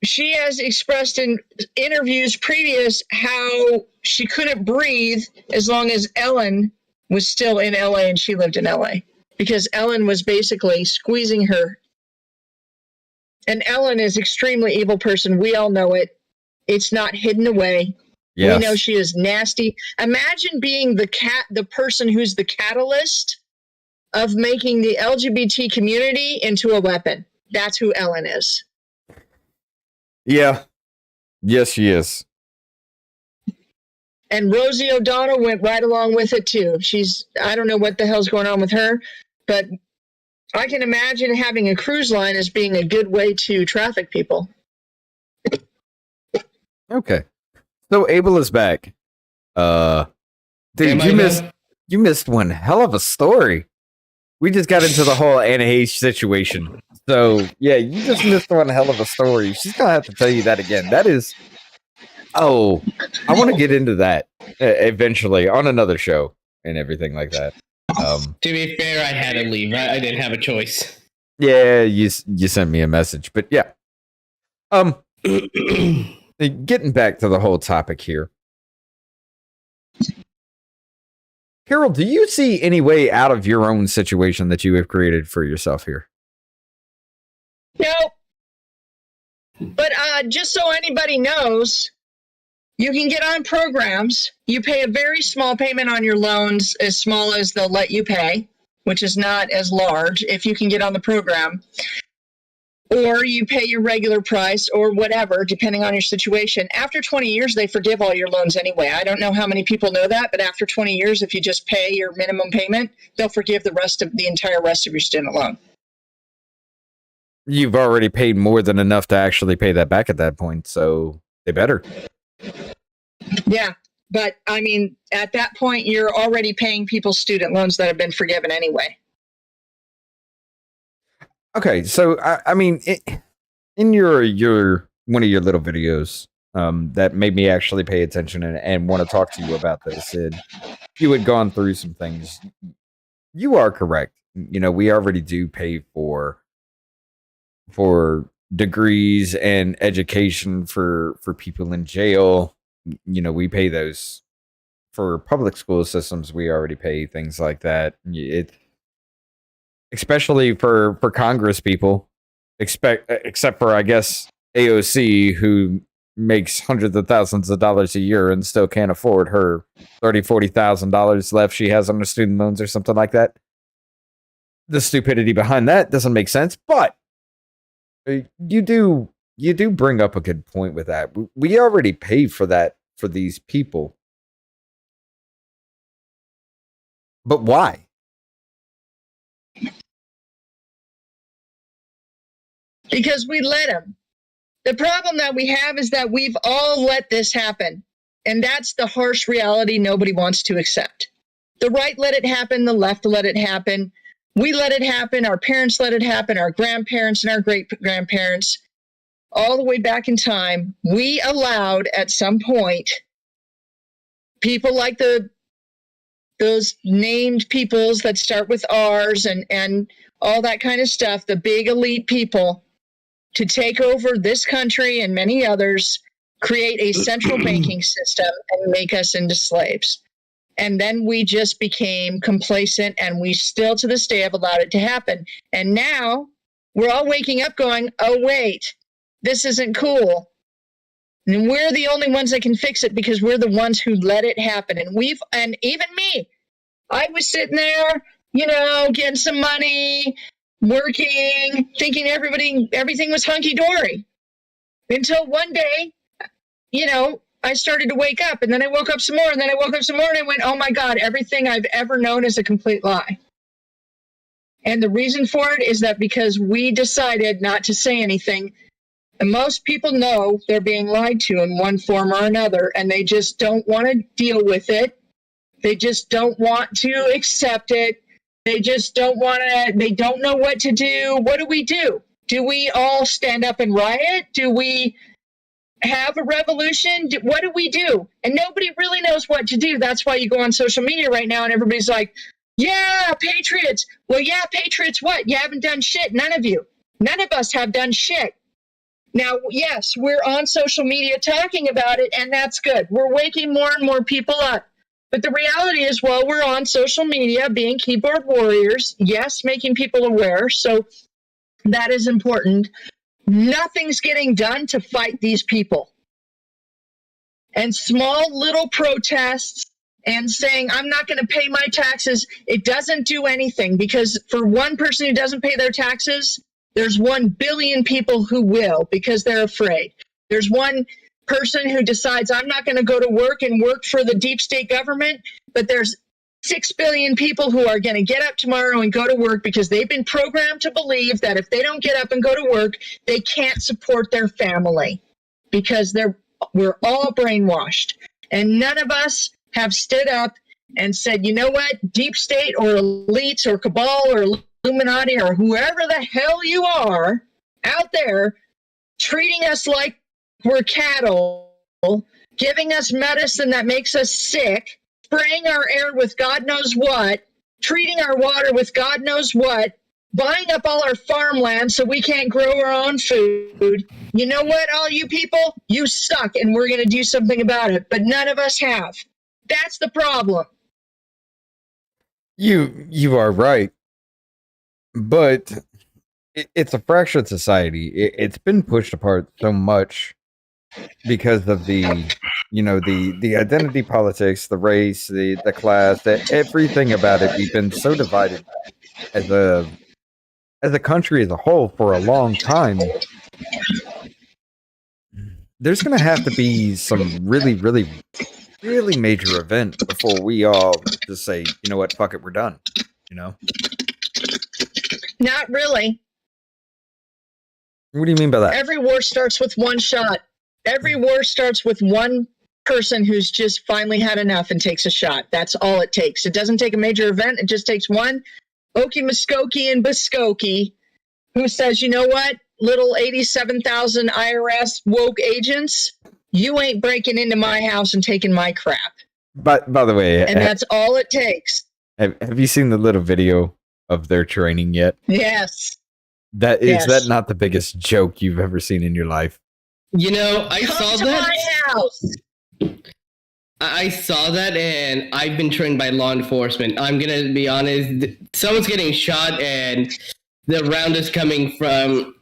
she has expressed in interviews previous how she couldn't breathe as long as Ellen was still in LA and she lived in LA. Because Ellen was basically squeezing her. And Ellen is an extremely evil person. We all know it. It's not hidden away. Yes. We know she is nasty. Imagine being the person who's the catalyst of making the LGBT community into a weapon. That's who Ellen is. Yeah. Yes, she is. And Rosie O'Donnell went right along with it, too. I don't know what the hell's going on with her, but I can imagine having a cruise line as being a good way to traffic people. Okay. So Abel is back. Dude, you missed one hell of a story. We just got into the whole Anna Hayes situation. So yeah, you just missed one hell of a story. She's gonna have to tell you that again. That is I want to get into that eventually on another show and everything like that. To be fair, I had to leave. I didn't have a choice. Yeah, you sent me a message, but yeah. Getting back to the whole topic here. Carol, do you see any way out of your own situation that you have created for yourself here? No. But just so anybody knows, you can get on programs. You pay a very small payment on your loans, as small as they'll let you pay, which is not as large if you can get on the program. or you pay your regular price or whatever, depending on your situation. After 20 years, they forgive all your loans anyway. I don't know how many people know that, but after 20 years, if you just pay your minimum payment, they'll forgive the entire rest of your student loan. You've already paid more than enough to actually pay that back at that point, so they better. Yeah, but I mean, at that point, you're already paying people's student loans that have been forgiven anyway. Okay, so I mean, in your one of your little videos that made me actually pay attention and want to talk to you about this, you had gone through some things. You are correct. You know, we already do pay for degrees and education for people in jail. You know, we pay those for public school systems. We already pay things like that. Especially for Congress people, except for, I guess, AOC, who makes hundreds of thousands of dollars a year and still can't afford her $40,000 left she has on her student loans or something like that. The stupidity behind that doesn't make sense, but you do bring up a good point with that. We already pay for that for these people, but why? Because we let them. The problem that we have is that we've all let this happen. And that's the harsh reality nobody wants to accept. The right let it happen. The left let it happen. We let it happen. Our parents let it happen. Our grandparents and our great-grandparents, all the way back in time, we allowed at some point people like those named peoples that start with R's and all that kind of stuff, the big elite people, to take over this country and many others, create a central banking system, and make us into slaves. And then we just became complacent, and we still to this day have allowed it to happen. And now we're all waking up going, oh, wait, this isn't cool. And we're the only ones that can fix it because we're the ones who let it happen. And even me, I was sitting there, you know, getting some money, working, thinking everything was hunky-dory. Until one day, you know, I started to wake up, and then I woke up some more, and then I woke up some more, and I went, oh my God, everything I've ever known is a complete lie. And the reason for it is that because we decided not to say anything, and most people know they're being lied to in one form or another, and they just don't want to deal with it. They just don't want to accept it. They just don't want to, they don't know what to do. What do? Do we all stand up and riot? Do we have a revolution? What do we do? And nobody really knows what to do. That's why you go on social media right now and everybody's like, yeah, patriots. Well, yeah, patriots what? You haven't done shit. None of you. None of us have done shit. Now, yes, we're on social media talking about it, and that's good. We're waking more and more people up. But the reality is, while we're on social media being keyboard warriors, yes, making people aware, so that is important, nothing's getting done to fight these people. And small little protests and saying, I'm not going to pay my taxes, it doesn't do anything, because for one person who doesn't pay their taxes, there's 1 billion people who will because they're afraid. There's one person who decides I'm not going to go to work and work for the deep state government, but there's 6 billion people who are going to get up tomorrow and go to work because they've been programmed to believe that if they don't get up and go to work, they can't support their family because we're all brainwashed. And none of us have stood up and said, you know what, deep state or elites or cabal or Illuminati or whoever the hell you are out there treating us like we're cattle, giving us medicine that makes us sick, spraying our air with God knows what, treating our water with God knows what, buying up all our farmland so we can't grow our own food. You know what, all you people? You suck, and we're going to do something about it. But none of us have. That's the problem. You are right. But it's a fractured society. It's been pushed apart so much because of the identity politics, the race, the class, everything about it. We've been so divided as a as a country as a whole for a long time, there's going to have to be some really, really, really major event before we all just say, you know what, fuck it, we're done. You know? Not really. What do you mean by that? Every war starts with one shot. Every war starts with one person who's just finally had enough and takes a shot. That's all it takes. It doesn't take a major event. It just takes one Okie Muskokie and Muskokie who says, you know what, little 87,000 IRS woke agents, you ain't breaking into my house and taking my crap. But by the way, and that's all it takes. Have you seen the little video of their training yet? Yes. Is that not the biggest joke you've ever seen in your life? You know, I saw that. My house. I saw that, and I've been trained by law enforcement. I'm gonna be honest. Someone's getting shot, and the round is coming from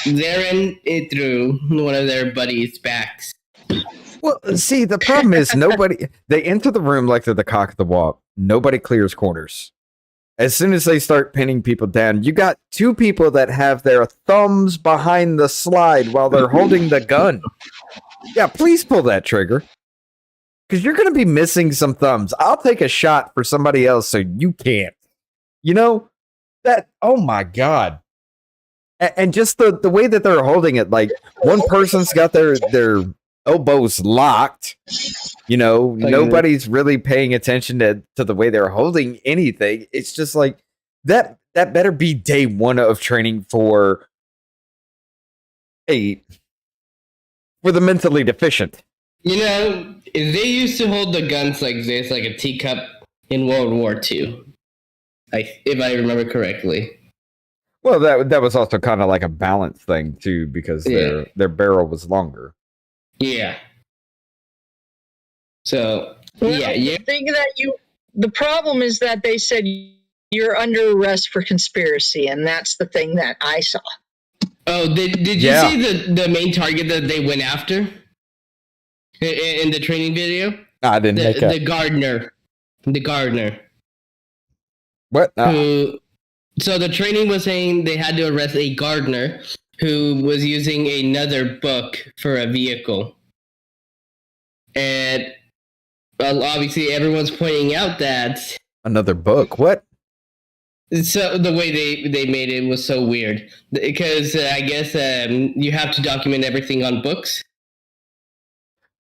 their end through one of their buddies' backs. Well, see, the problem is they enter the room like they're the cock of the walk. Nobody clears corners. As soon as they start pinning people down, you got two people that have their thumbs behind the slide while they're holding the gun. Yeah, please pull that trigger. Because you're going to be missing some thumbs. I'll take a shot for somebody else so you can't. You know? Oh my God. And just the way that they're holding it, like one person's got their elbows locked. You know, nobody's really paying attention to the way they're holding anything. It's just like that better be day one of training for the mentally deficient. You know, they used to hold the guns like this, like a teacup in World War II. If I remember correctly. Well, that was also kind of like a balance thing too, because their barrel was longer. Yeah. So The problem is that they said you're under arrest for conspiracy, and that's the thing that I saw. Oh, did you see the main target that they went after in the training video? I didn't make it. The gardener. What? So the training was saying they had to arrest a gardener who was using another book for a vehicle. And obviously everyone's pointing out that... Another book? What? So the way they made it was so weird. Because I guess you have to document everything on books.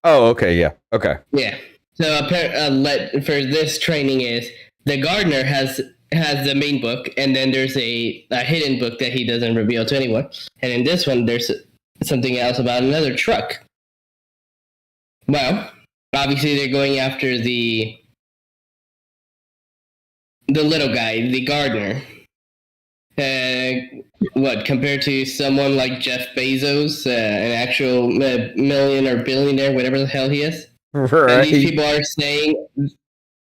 Oh, okay, yeah. Okay. Yeah. So for this training is the gardener has the main book, and then there's a hidden book that he doesn't reveal to anyone. And in this one, there's something else about another truck. Well, obviously they're going after the little guy, the gardener. Compared to someone like Jeff Bezos, an actual million or billionaire, whatever the hell he is. Right. And these people are saying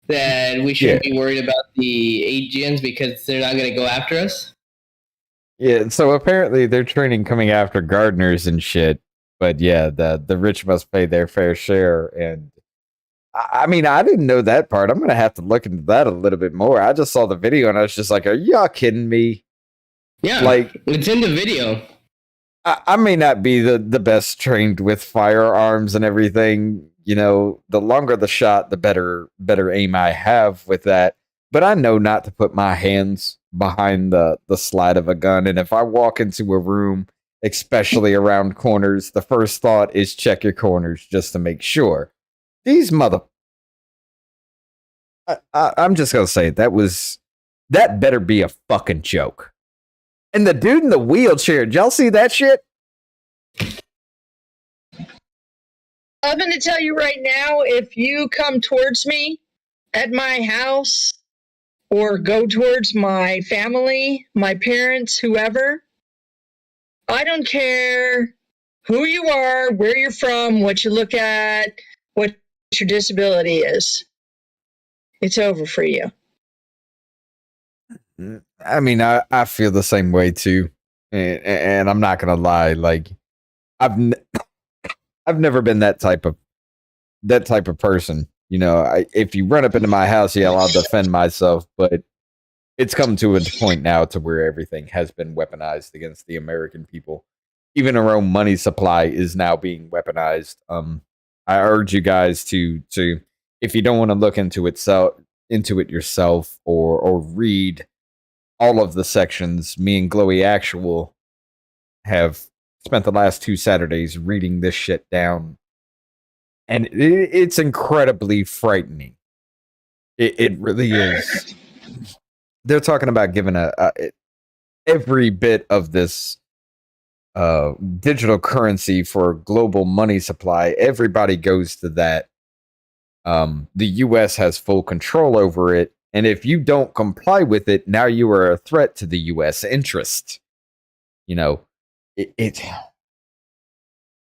that we shouldn't be worried about the Asians because they're not going to go after us. Yeah, so apparently they're training coming after gardeners and shit. But yeah, the rich must pay their fair share. And I mean, I didn't know that part. I'm going to have to look into that a little bit more. I just saw the video and I was just like, are y'all kidding me? Yeah, like it's in the video. I may not be the best trained with firearms and everything. You know, the longer the shot, the better aim I have with that. But I know not to put my hands behind the slide of a gun. And if I walk into a room, especially around corners, the first thought is check your corners just to make sure. These I'm just going to say that better be a fucking joke. And the dude in the wheelchair, did y'all see that shit? I'm going to tell you right now, if you come towards me at my house or go towards my family, my parents, whoever, I don't care who you are, where you're from, what you look at, what your disability is. It's over for you. I mean, I feel the same way too, and I'm not gonna lie. Like, I've never been that type of person. You know, if you run up into my house, yeah, I'll defend myself. But it's come to a point now to where everything has been weaponized against the American people. Even our own money supply is now being weaponized. I urge you guys to if you don't want to look into it yourself or read all of the sections, me and Glowy Actual have spent the last 2 Saturdays reading this shit down, and it's incredibly frightening. It really is. They're talking about giving every bit of this digital currency for global money supply. Everybody goes to that. The U.S. has full control over it, and if you don't comply with it, now you are a threat to the U.S. interest. You know,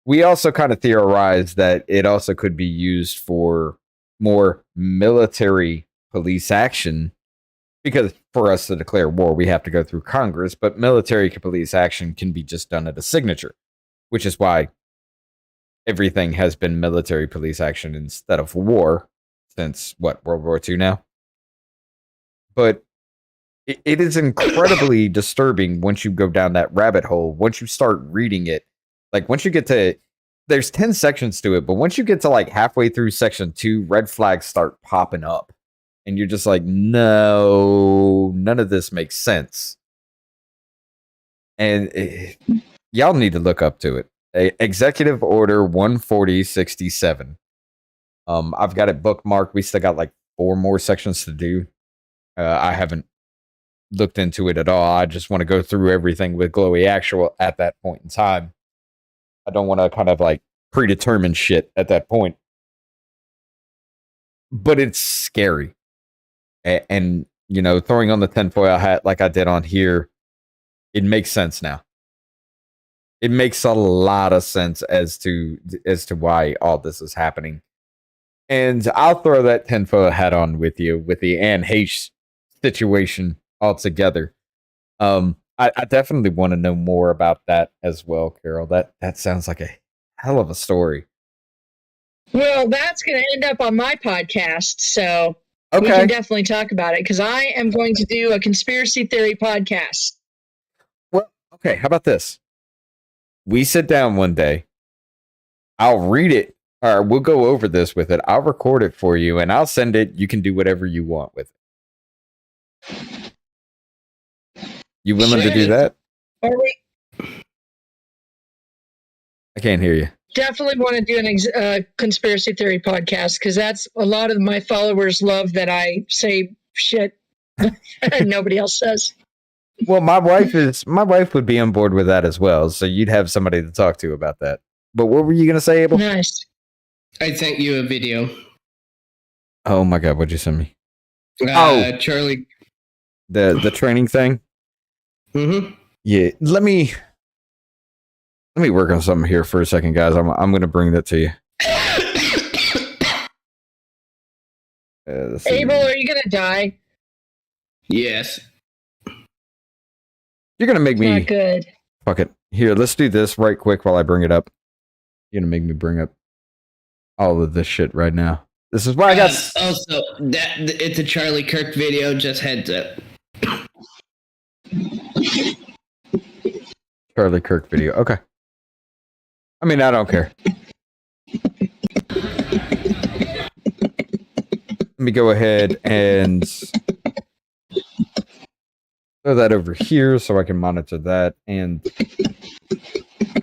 we also kind of theorize that it also could be used for more military police action, because for us to declare war, we have to go through Congress, but military police action can be just done at a signature, which is why everything has been military police action instead of war since, World War II now? But it is incredibly disturbing once you go down that rabbit hole, once you start reading it. Like, once you get to, there's 10 sections to it, but once you get to like halfway through section 2, red flags start popping up. And you're just like, no, none of this makes sense. And y'all need to look up to it. Executive Order 14067. I've got it bookmarked. We still got like 4 more sections to do. I haven't looked into it at all. I just want to go through everything with Glowy Actual at that point in time. I don't want to kind of like predetermine shit at that point. But it's scary. And, you know, throwing on the tinfoil hat like I did on here, it makes sense now. It makes a lot of sense as to why all this is happening. And I'll throw that tinfoil hat on with you with the Anne Heche situation altogether. I definitely want to know more about that as well, Carol. That sounds like a hell of a story. Well, that's going to end up on my podcast, so okay, we can definitely talk about it, because I am going to do a conspiracy theory podcast. Well, okay, how about this? We sit down one day. I'll read it, or we'll go over this with it. I'll record it for you, and I'll send it. You can do whatever you want with it. You willing to do that? Are we? I can't hear you. Definitely want to do a conspiracy theory podcast, because that's a lot of my followers love that I say shit nobody else says. Well, my wife would be on board with that as well, so you'd have somebody to talk to about that. But what were you going to say, Abel? Nice. I sent you a video. Oh my God, what'd you send me? Charlie. The training thing? Mm-hmm. Yeah, let me work on something here for a second, guys. I'm going to bring that to you. Abel, are you going to die? Yes. You're going to make me... Not good. Fuck it. Here, let's do this right quick while I bring it up. You're going to make me bring up all of this shit right now. This is why I got... Also, it's a Charlie Kirk video, just heads up. Charlie Kirk video. Okay. I mean, I don't care. Let me go ahead and throw that over here so I can monitor that. And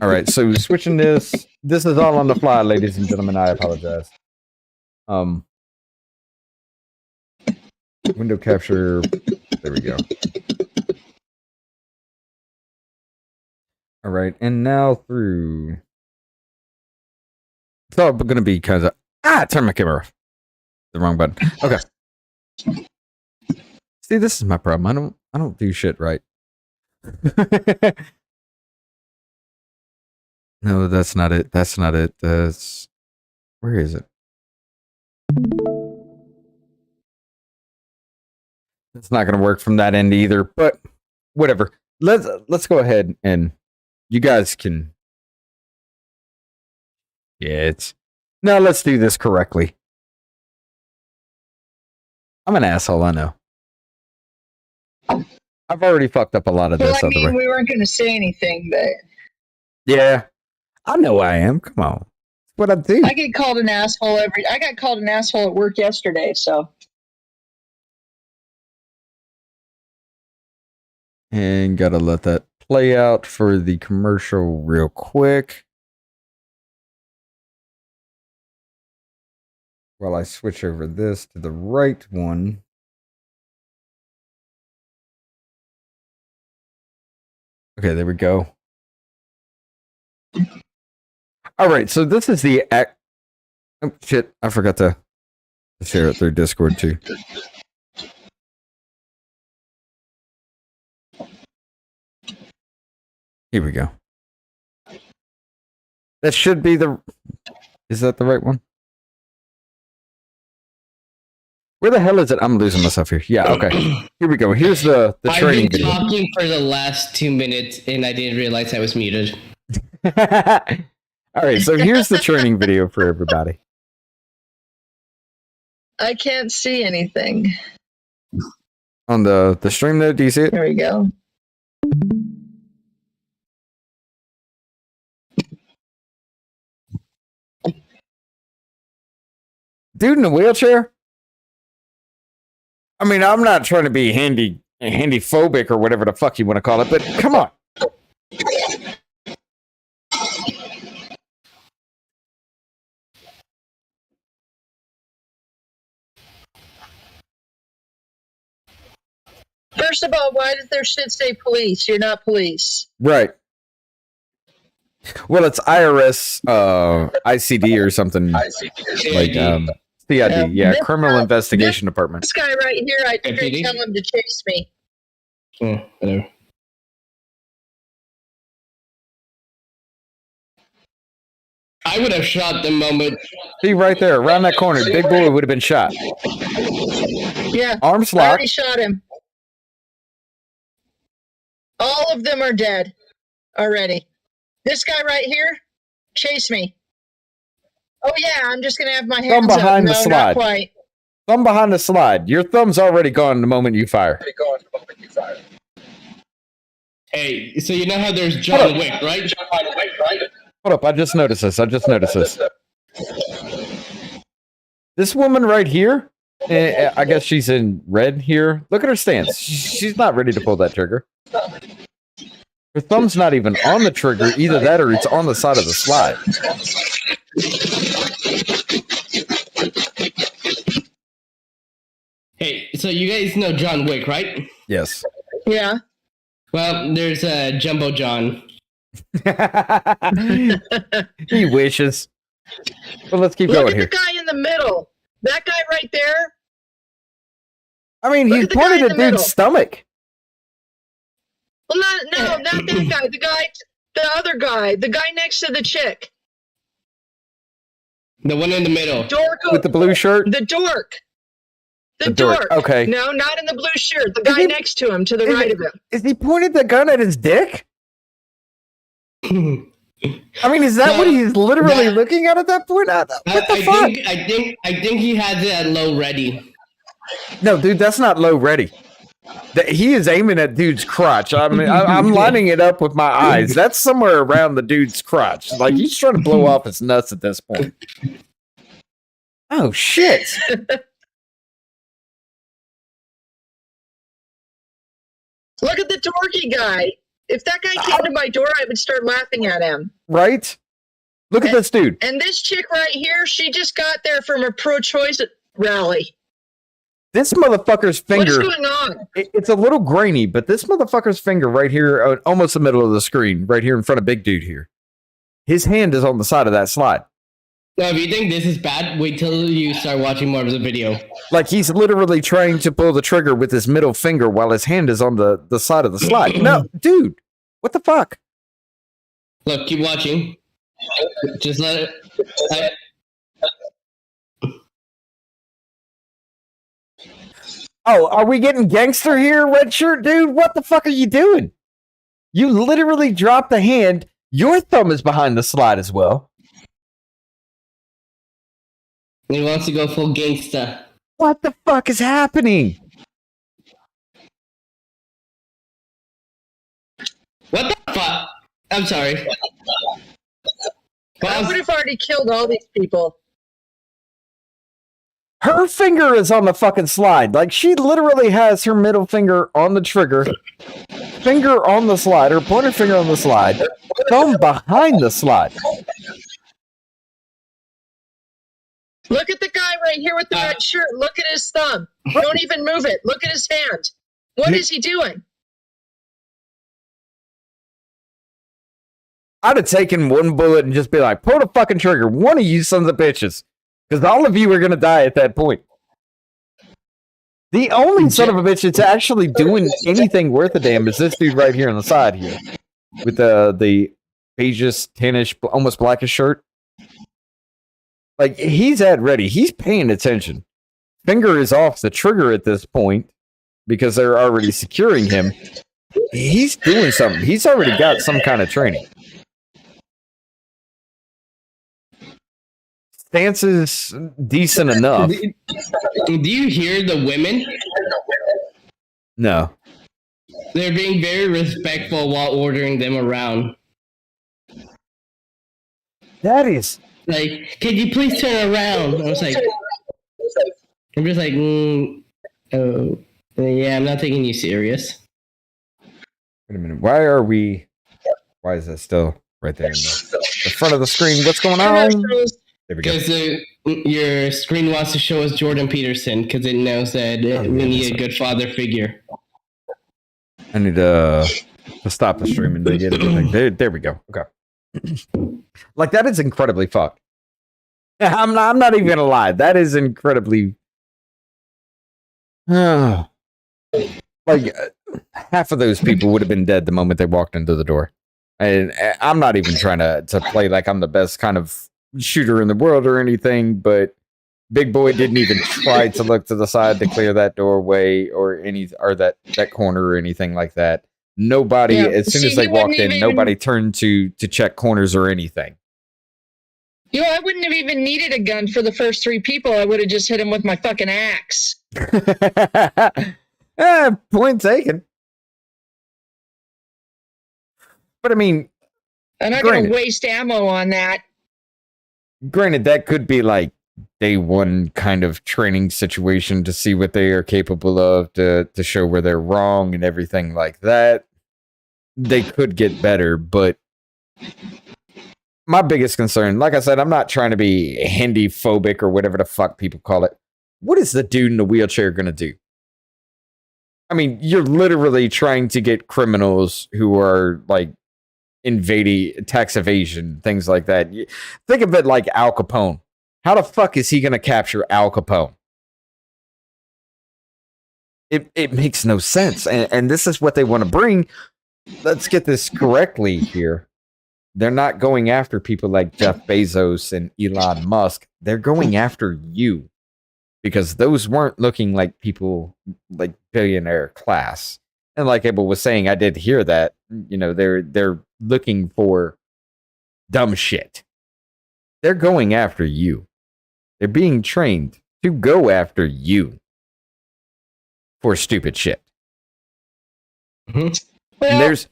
all right, so switching this. This is all on the fly, ladies and gentlemen. I apologize. Window capture. There we go. All right, and now through. It's all going to be kind of turn my camera off. The wrong button. Okay. See, this is my problem. I don't do shit right. No, that's not it. That's not it. Where is it? It's not going to work from that end either. But whatever. Let's go ahead and you guys can. Yeah, no. Let's do this correctly. I'm an asshole, I know. I've already fucked up a lot of Well, this. I mean, we weren't going to say anything, but Yeah, I know I am. Come on, it's what I do. I get called an asshole I got called an asshole at work yesterday, so. And gotta let that play out for the commercial real quick. While I switch over this to the right one. Okay, there we go. All right, so this is the act. Oh, shit, I forgot to share it through Discord too. Here we go. That should be the... Is that the right one? Where the hell is it? I'm losing myself here. Yeah, okay. Here we go. Here's the training video. I've been talking for the last 2 minutes, and I didn't realize I was muted. All right, so here's the training video for everybody. I can't see anything. On the stream note, do you see it? There we go. Dude in a wheelchair? I mean, I'm not trying to be handy phobic or whatever the fuck you want to call it, but come on. First of all, why does their shit say police? You're not police. Right. Well, it's IRS, ICD or something like CID. Yeah, Criminal Investigation Department. This guy right here, I didn't tell him to chase me. Oh, whatever. I would have shot the moment. See right there, around that corner, big boy would have been shot. Yeah, arms I locked. already shot him. All of them are dead already. This guy right here, chase me. Oh yeah, I'm just gonna have my hands Thumb behind up. the No, slide. not quite. Thumb behind the slide. Your thumb's already gone the moment you fire. Hey, so you know how there's John Wick, right? Hold up, I just noticed this. This woman right here, I guess she's in red here. Look at her stance. She's not ready to pull that trigger. Her thumb's not even on the trigger. Either that or it's on the side of the slide. Hey, so you guys know John Wick, right? Yes. Yeah. Well, there's Jumbo John. He wishes. Well, let's keep Look going at here. the guy in the middle. That guy right there. I mean, he pointed at dude's stomach. Well, not that guy. The other guy. The guy next to the chick. The one in the middle. Dork. With the blue shirt? The dork. The dork. dork. Okay. No, not in the blue shirt. The guy next to him, to the right of him. Is he pointed the gun at his dick? I mean, is that what he's literally looking at that point? What the fuck? I think he has it at low ready. No, dude, that's not low ready. He is aiming at dude's crotch. I mean, I'm lining it up with my eyes. That's somewhere around the dude's crotch. Like, he's trying to blow off his nuts at this point. Oh, shit. Look at the dorky guy. If that guy came to my door, I would start laughing at him. Right? Look at this dude. And this chick right here, she just got there from a pro-choice rally. This motherfucker's finger. What's going on? It's a little grainy, but this motherfucker's finger right here, almost the middle of the screen, right here in front of big dude here. His hand is on the side of that slide. Now, if you think this is bad, wait till you start watching more of the video. Like, he's literally trying to pull the trigger with his middle finger while his hand is on the side of the slide. No, dude, what the fuck? Look, keep watching. Just let it... Oh, are we getting gangster here, red shirt dude? What the fuck are you doing? You literally dropped the hand. Your thumb is behind the slide as well. He wants to go full gangsta. What the fuck is happening? I'm sorry. I would have already killed all these people. Her finger is on the fucking slide. Like, she literally has her middle finger on the trigger, finger on the slide, her pointer finger on the slide, thumb behind the slide. Look at the guy right here with the red shirt. Look at his thumb. Don't even move it. Look at his hand. What is he doing? I'd have taken one bullet and just be like, pull the fucking trigger. One of you sons of bitches. Because all of you are going to die at that point. The only son of a bitch that's actually doing anything worth a damn is this dude right here on the side here. With the beigeish, tannish, almost blackish shirt. Like, he's at ready. He's paying attention. Finger is off the trigger at this point because they're already securing him. He's doing something. He's already got some kind of training. Stance is decent enough. Do you hear the women? No. They're being very respectful while ordering them around. That is... Like, can you please turn around? I was like... I'm just like, oh, yeah, I'm not taking you serious. Wait a minute. Why is that still right there in the front of the screen? What's going on? There we go. Because your screen wants to show us Jordan Peterson because it knows that we need a good father figure. I need to stop the stream and get everything. There we go. Okay. Like, that is incredibly fucked. I'm not even gonna lie. That is incredibly. Like, half of those people would have been dead the moment they walked into the door. And I'm not even trying to play like I'm the best kind of shooter in the world or anything, but Big Boy didn't even try to look to the side to clear that doorway or that corner or anything like that. Nobody, as soon as they walked in, nobody turned to check corners or anything. I wouldn't have even needed a gun for the first three people. I would have just hit him with my fucking axe. Point taken. But I mean, I'm not going to waste ammo on that. Granted, that could be like day one kind of training situation to see what they are capable of, to show where they're wrong and everything like that. They could get better, but my biggest concern, like I said, I'm not trying to be Hindi phobic or whatever the fuck people call it. What is the dude in the wheelchair going to do? I mean, you're literally trying to get criminals who are like invading, tax evasion, things like that. Think of it like Al Capone. How the fuck is he going to capture Al Capone? It makes no sense. And this is what they want to bring. Let's get this correctly here. They're not going after people like Jeff Bezos and Elon Musk. They're going after you. Because those weren't looking like people like billionaire class. And like Abel was saying, I did hear that. They're looking for dumb shit. They're going after you. They're being trained to go after you for stupid shit. Well, and there's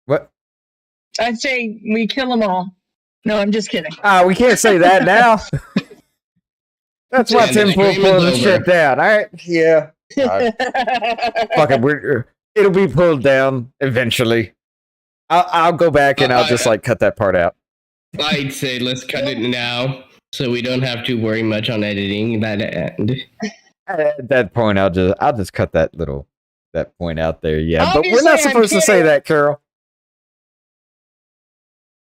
what? I'd say we kill them all. No, I'm just kidding. We can't say that now. That's why Tim pulled the shit down. All right, yeah. Fuck it, it'll be pulled down eventually. I'll go back and I'll just like cut that part out. I'd say let's cut it now, so we don't have to worry much on editing that end. At that point, I'll just cut that point out there. Yeah, Obviously, but we're not supposed to say that, Carol.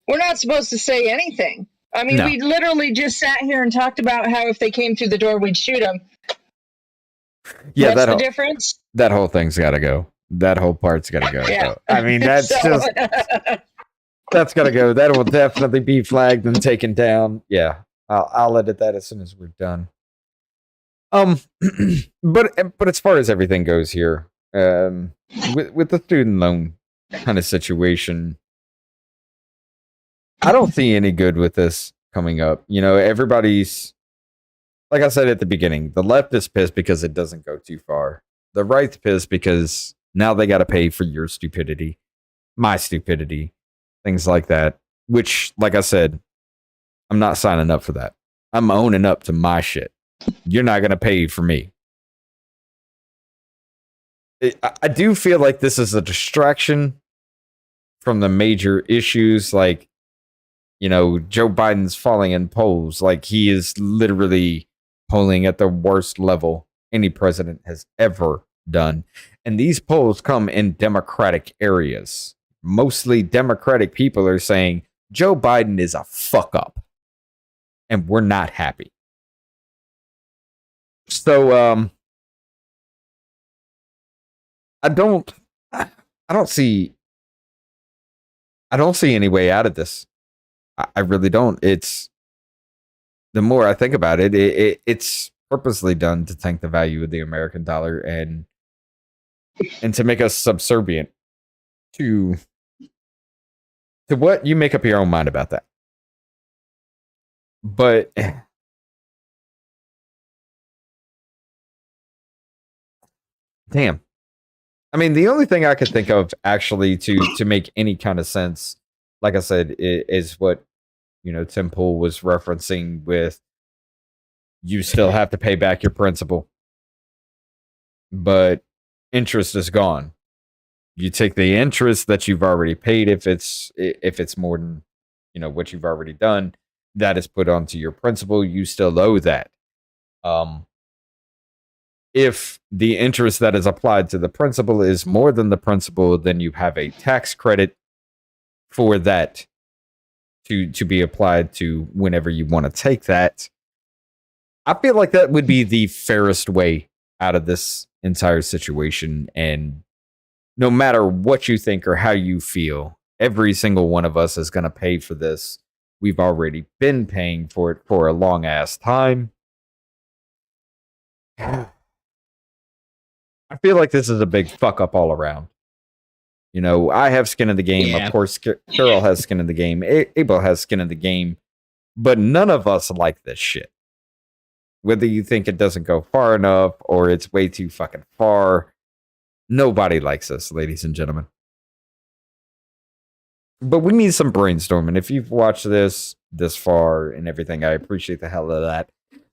We're not supposed to say anything. I mean, we literally just sat here and talked about how if they came through the door, we'd shoot them. Yeah, what's the difference? That whole thing's got to go. That whole part's got to go. Yeah. I mean, that's just that's got to go. That will definitely be flagged and taken down. Yeah, I'll edit that as soon as we're done. But as far as everything goes here, with the student loan kind of situation, I don't see any good with this coming up. Everybody's, like I said at the beginning, the left is pissed because it doesn't go too far. The right's pissed because now they got to pay for your stupidity. my stupidity, things like that. Which, like I said, I'm not signing up for that. I'm owning up to my shit. You're not going to pay for me. I do feel like this is a distraction from the major issues, like, you know, Joe Biden's falling in polls. Like, he is literally polling at the worst level any president has ever done. And these polls come in Democratic areas. Mostly Democratic people are saying Joe Biden is a fuck up. And we're not happy. So, I don't see any way out of this. I really don't. It's the more I think about it, it's purposely done to tank the value of the American dollar and to make us subservient to what you make up your own mind about that. But damn. I mean, the only thing I could think of actually to make any kind of sense, like I said, is what, you know, Tim Pool was referencing with you still have to pay back your principal, but interest is gone. You take the interest that you've already paid, if it's more than, you know, what you've already done, that is put onto your principal. You still owe that. If the interest that is applied to the principal is more than the principal, then you have a tax credit for that to be applied to whenever you want to take that. I feel like that would be the fairest way out of this entire situation. And no matter what you think or how you feel, every single one of us is going to pay for this. We've already been paying for it for a long ass time. I feel like this is a big fuck up all around. You know, I have skin in the game. Yeah. Of course, Carol has skin in the game. Abel has skin in the game. But none of us like this shit. Whether you think it doesn't go far enough or it's way too fucking far, nobody likes us, ladies and gentlemen. But we need some brainstorming. If you've watched this far and everything, I appreciate the hell of that.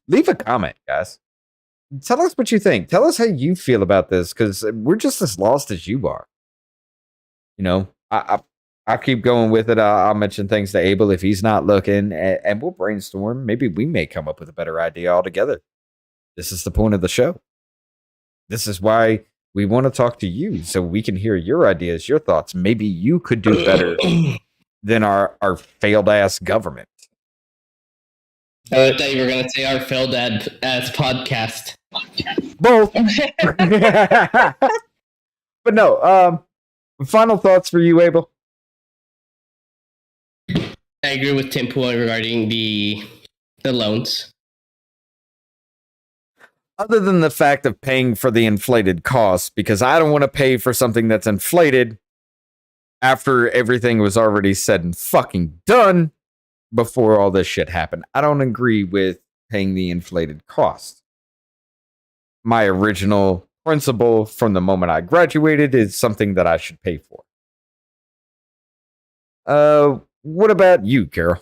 Leave a comment, guys. Tell us what you think. Tell us how you feel about this, because we're just as lost as you are. You know, I'll keep going with it. I'll mention things to Abel if he's not looking, and we'll brainstorm. Maybe we may come up with a better idea altogether. This is the point of the show. This is why we want to talk to you, so we can hear your ideas, your thoughts. Maybe you could do better than our failed ass government. I thought you were going to say our failed ass podcast. Both. But no, final thoughts for you, Abel? I agree with Tim Pool regarding the loans. Other than the fact of paying for the inflated costs, because I don't want to pay for something that's inflated after everything was already said and fucking done before all this shit happened. I don't agree with paying the inflated cost. My original principle from the moment I graduated is something that I should pay for. What about you, Carol?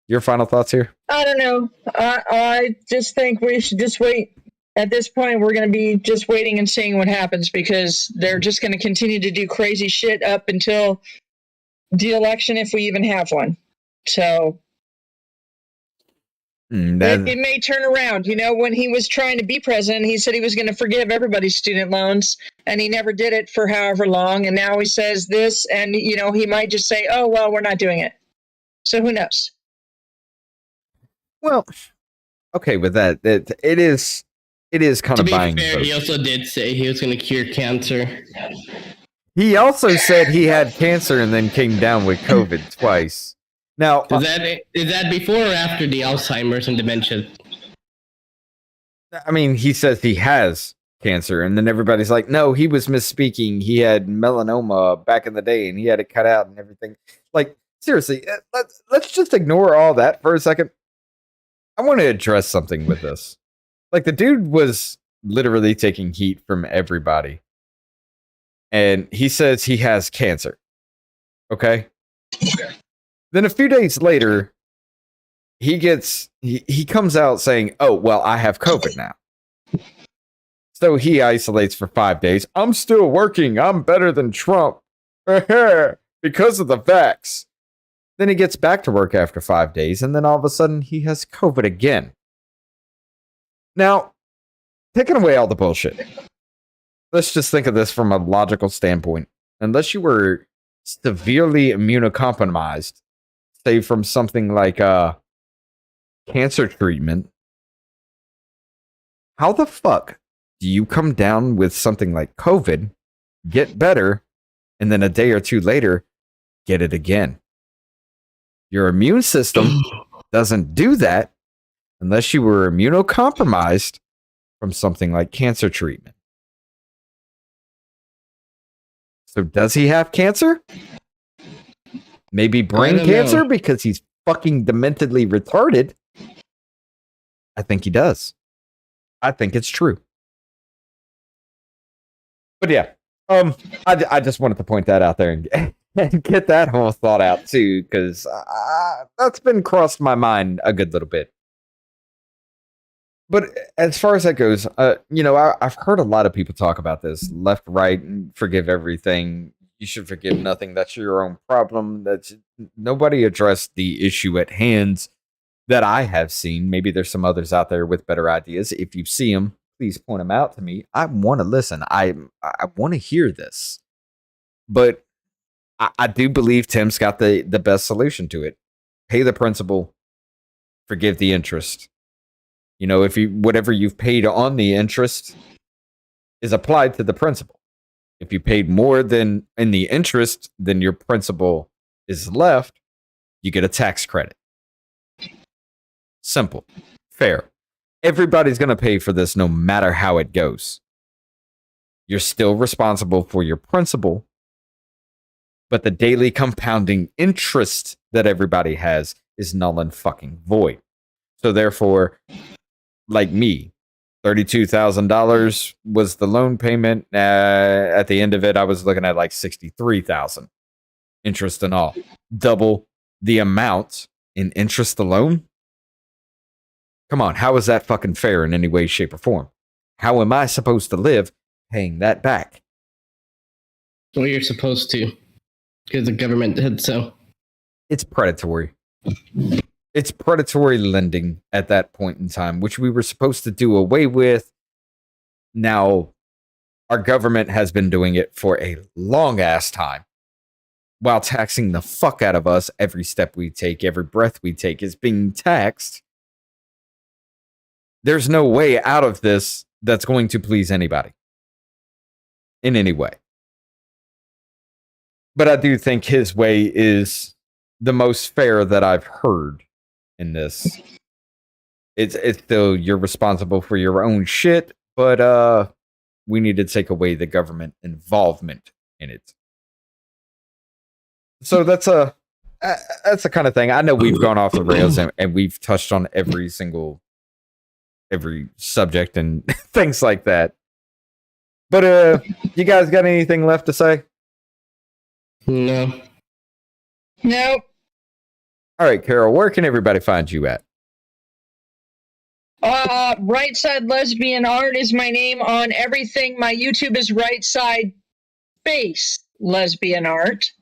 Your final thoughts here? I don't know. I just think we should just wait. At this point, we're going to be just waiting and seeing what happens, because they're just going to continue to do crazy shit up until the election, if we even have one. So it may turn around. You know, when he was trying to be president, he said he was going to forgive everybody's student loans, and he never did it for however long. And now he says this, and, you know, he might just say, oh, well, we're not doing it. So who knows? Well, okay, with that, it is kind of buying. To be fair, he also did say he was going to cure cancer. He also said he had cancer and then came down with COVID twice. Now, is that before or after the Alzheimer's and dementia? I mean, he says he has cancer, and then everybody's like, no, he was misspeaking. He had melanoma back in the day, and he had it cut out and everything. Like, seriously, let's just ignore all that for a second. I want to address something with this. Like, the dude was literally taking heat from everybody. And he says he has cancer. Okay. Then a few days later, he comes out saying, "Oh, well, I have COVID now." So he isolates for 5 days. I'm still working. I'm better than Trump because of the vax. Then he gets back to work after 5 days, and then all of a sudden he has COVID again. Now, taking away all the bullshit, let's just think of this from a logical standpoint. Unless you were severely immunocompromised, say from something like cancer treatment, how the fuck do you come down with something like COVID, get better, and then a day or two later, get it again? Your immune system doesn't do that unless you were immunocompromised from something like cancer treatment. So does he have cancer? Maybe brain cancer because he's fucking dementedly retarded? I think he does. I think it's true. But yeah, I just wanted to point that out there and get that whole thought out too, because that's been crossed my mind a good little bit. But as far as that goes, I've heard a lot of people talk about this left, right, and forgive everything. You should forgive nothing. That's your own problem. Nobody addressed the issue at hand that I have seen. Maybe there's some others out there with better ideas. If you see them, please point them out to me. I want to listen. I want to hear this. But I do believe Tim's got the best solution to it. Pay the principal, forgive the interest. If whatever you've paid on the interest is applied to the principal. If you paid more than in the interest than your principal is left, you get a tax credit. Simple. Fair. Everybody's going to pay for this no matter how it goes. You're still responsible for your principal, but the daily compounding interest that everybody has is null and fucking void. So therefore, like me, $32,000 was the loan payment. At the end of it, I was looking at like $63,000, interest and all. Double the amount in interest alone. Come on, how is that fucking fair in any way, shape, or form? How am I supposed to live paying that back? Well, you're supposed to, because the government did so. It's predatory. It's predatory lending at that point in time, which we were supposed to do away with. Now, our government has been doing it for a long ass time while taxing the fuck out of us. Every step we take, every breath we take is being taxed. There's no way out of this that's going to please anybody in any way. But I do think his way is the most fair that I've heard in this. It's still, you're responsible for your own shit, but we need to take away the government involvement in it. So that's the kind of thing. I know we've gone off the rails and we've touched on every subject and things like that. But you guys got anything left to say? No. Nope. All right, Carol, where can everybody find you at? Right Side Lesbian Art is my name on everything. My YouTube is Right Side Space Lesbian Art.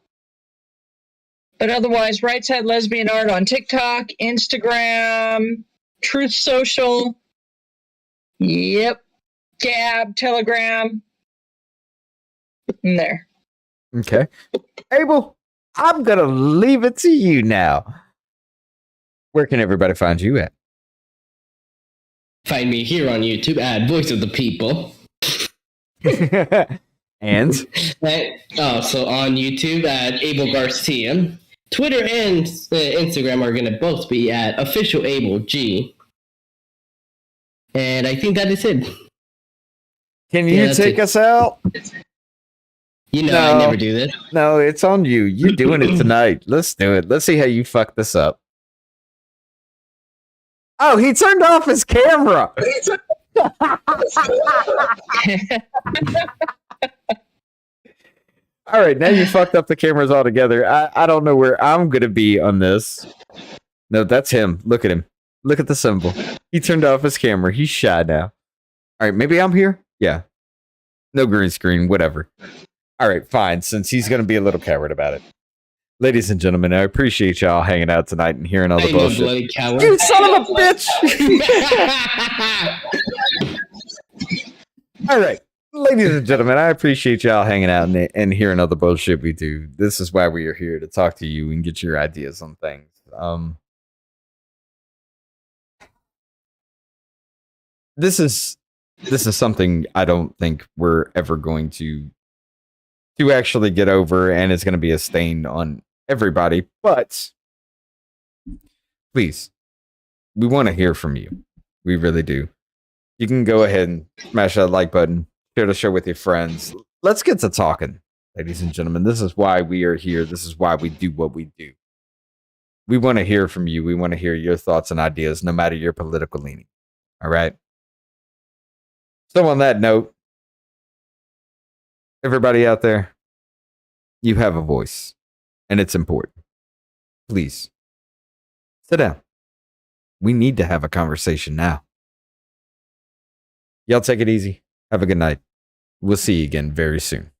But otherwise, Right Side Lesbian Art on TikTok, Instagram, Truth Social. Yep. Gab, Telegram. In there. Okay. Abel, I'm going to leave it to you now. Where can everybody find you at? Find me here on YouTube at Voice of the People. And? Also on YouTube at Abel Garcia. Twitter and Instagram are going to both be at Official Abel G. And I think that is it. Can you take us out? No, I never do that. No, it's on you. You're doing it tonight. Let's do it. Let's see how you fuck this up. Oh, he turned off his camera. All right, now you fucked up the cameras altogether. I don't know where I'm going to be on this. No, that's him. Look at him. Look at the symbol. He turned off his camera. He's shy now. All right, maybe I'm here? Yeah. No green screen, whatever. All right, fine, since he's going to be a little coward about it. Ladies and gentlemen, I appreciate y'all hanging out tonight and hearing all the bullshit. Bloody coward. You son of a bitch! All right. Ladies and gentlemen, I appreciate y'all hanging out and hearing all the bullshit we do. This is why we are here, to talk to you and get your ideas on things. This is something I don't think we're ever going to actually get over, and it's going to be a stain on everybody. But please, we want to hear from you. We really do. You can go ahead and smash that like button. Share the show with your friends. Let's get to talking, ladies and gentlemen. This is why we are here. This is why we do what we do. We want to hear from you. We want to hear your thoughts and ideas, no matter your political leaning. All right? So on that note, everybody out there, you have a voice, and it's important. Please, sit down. We need to have a conversation now. Y'all take it easy. Have a good night. We'll see you again very soon.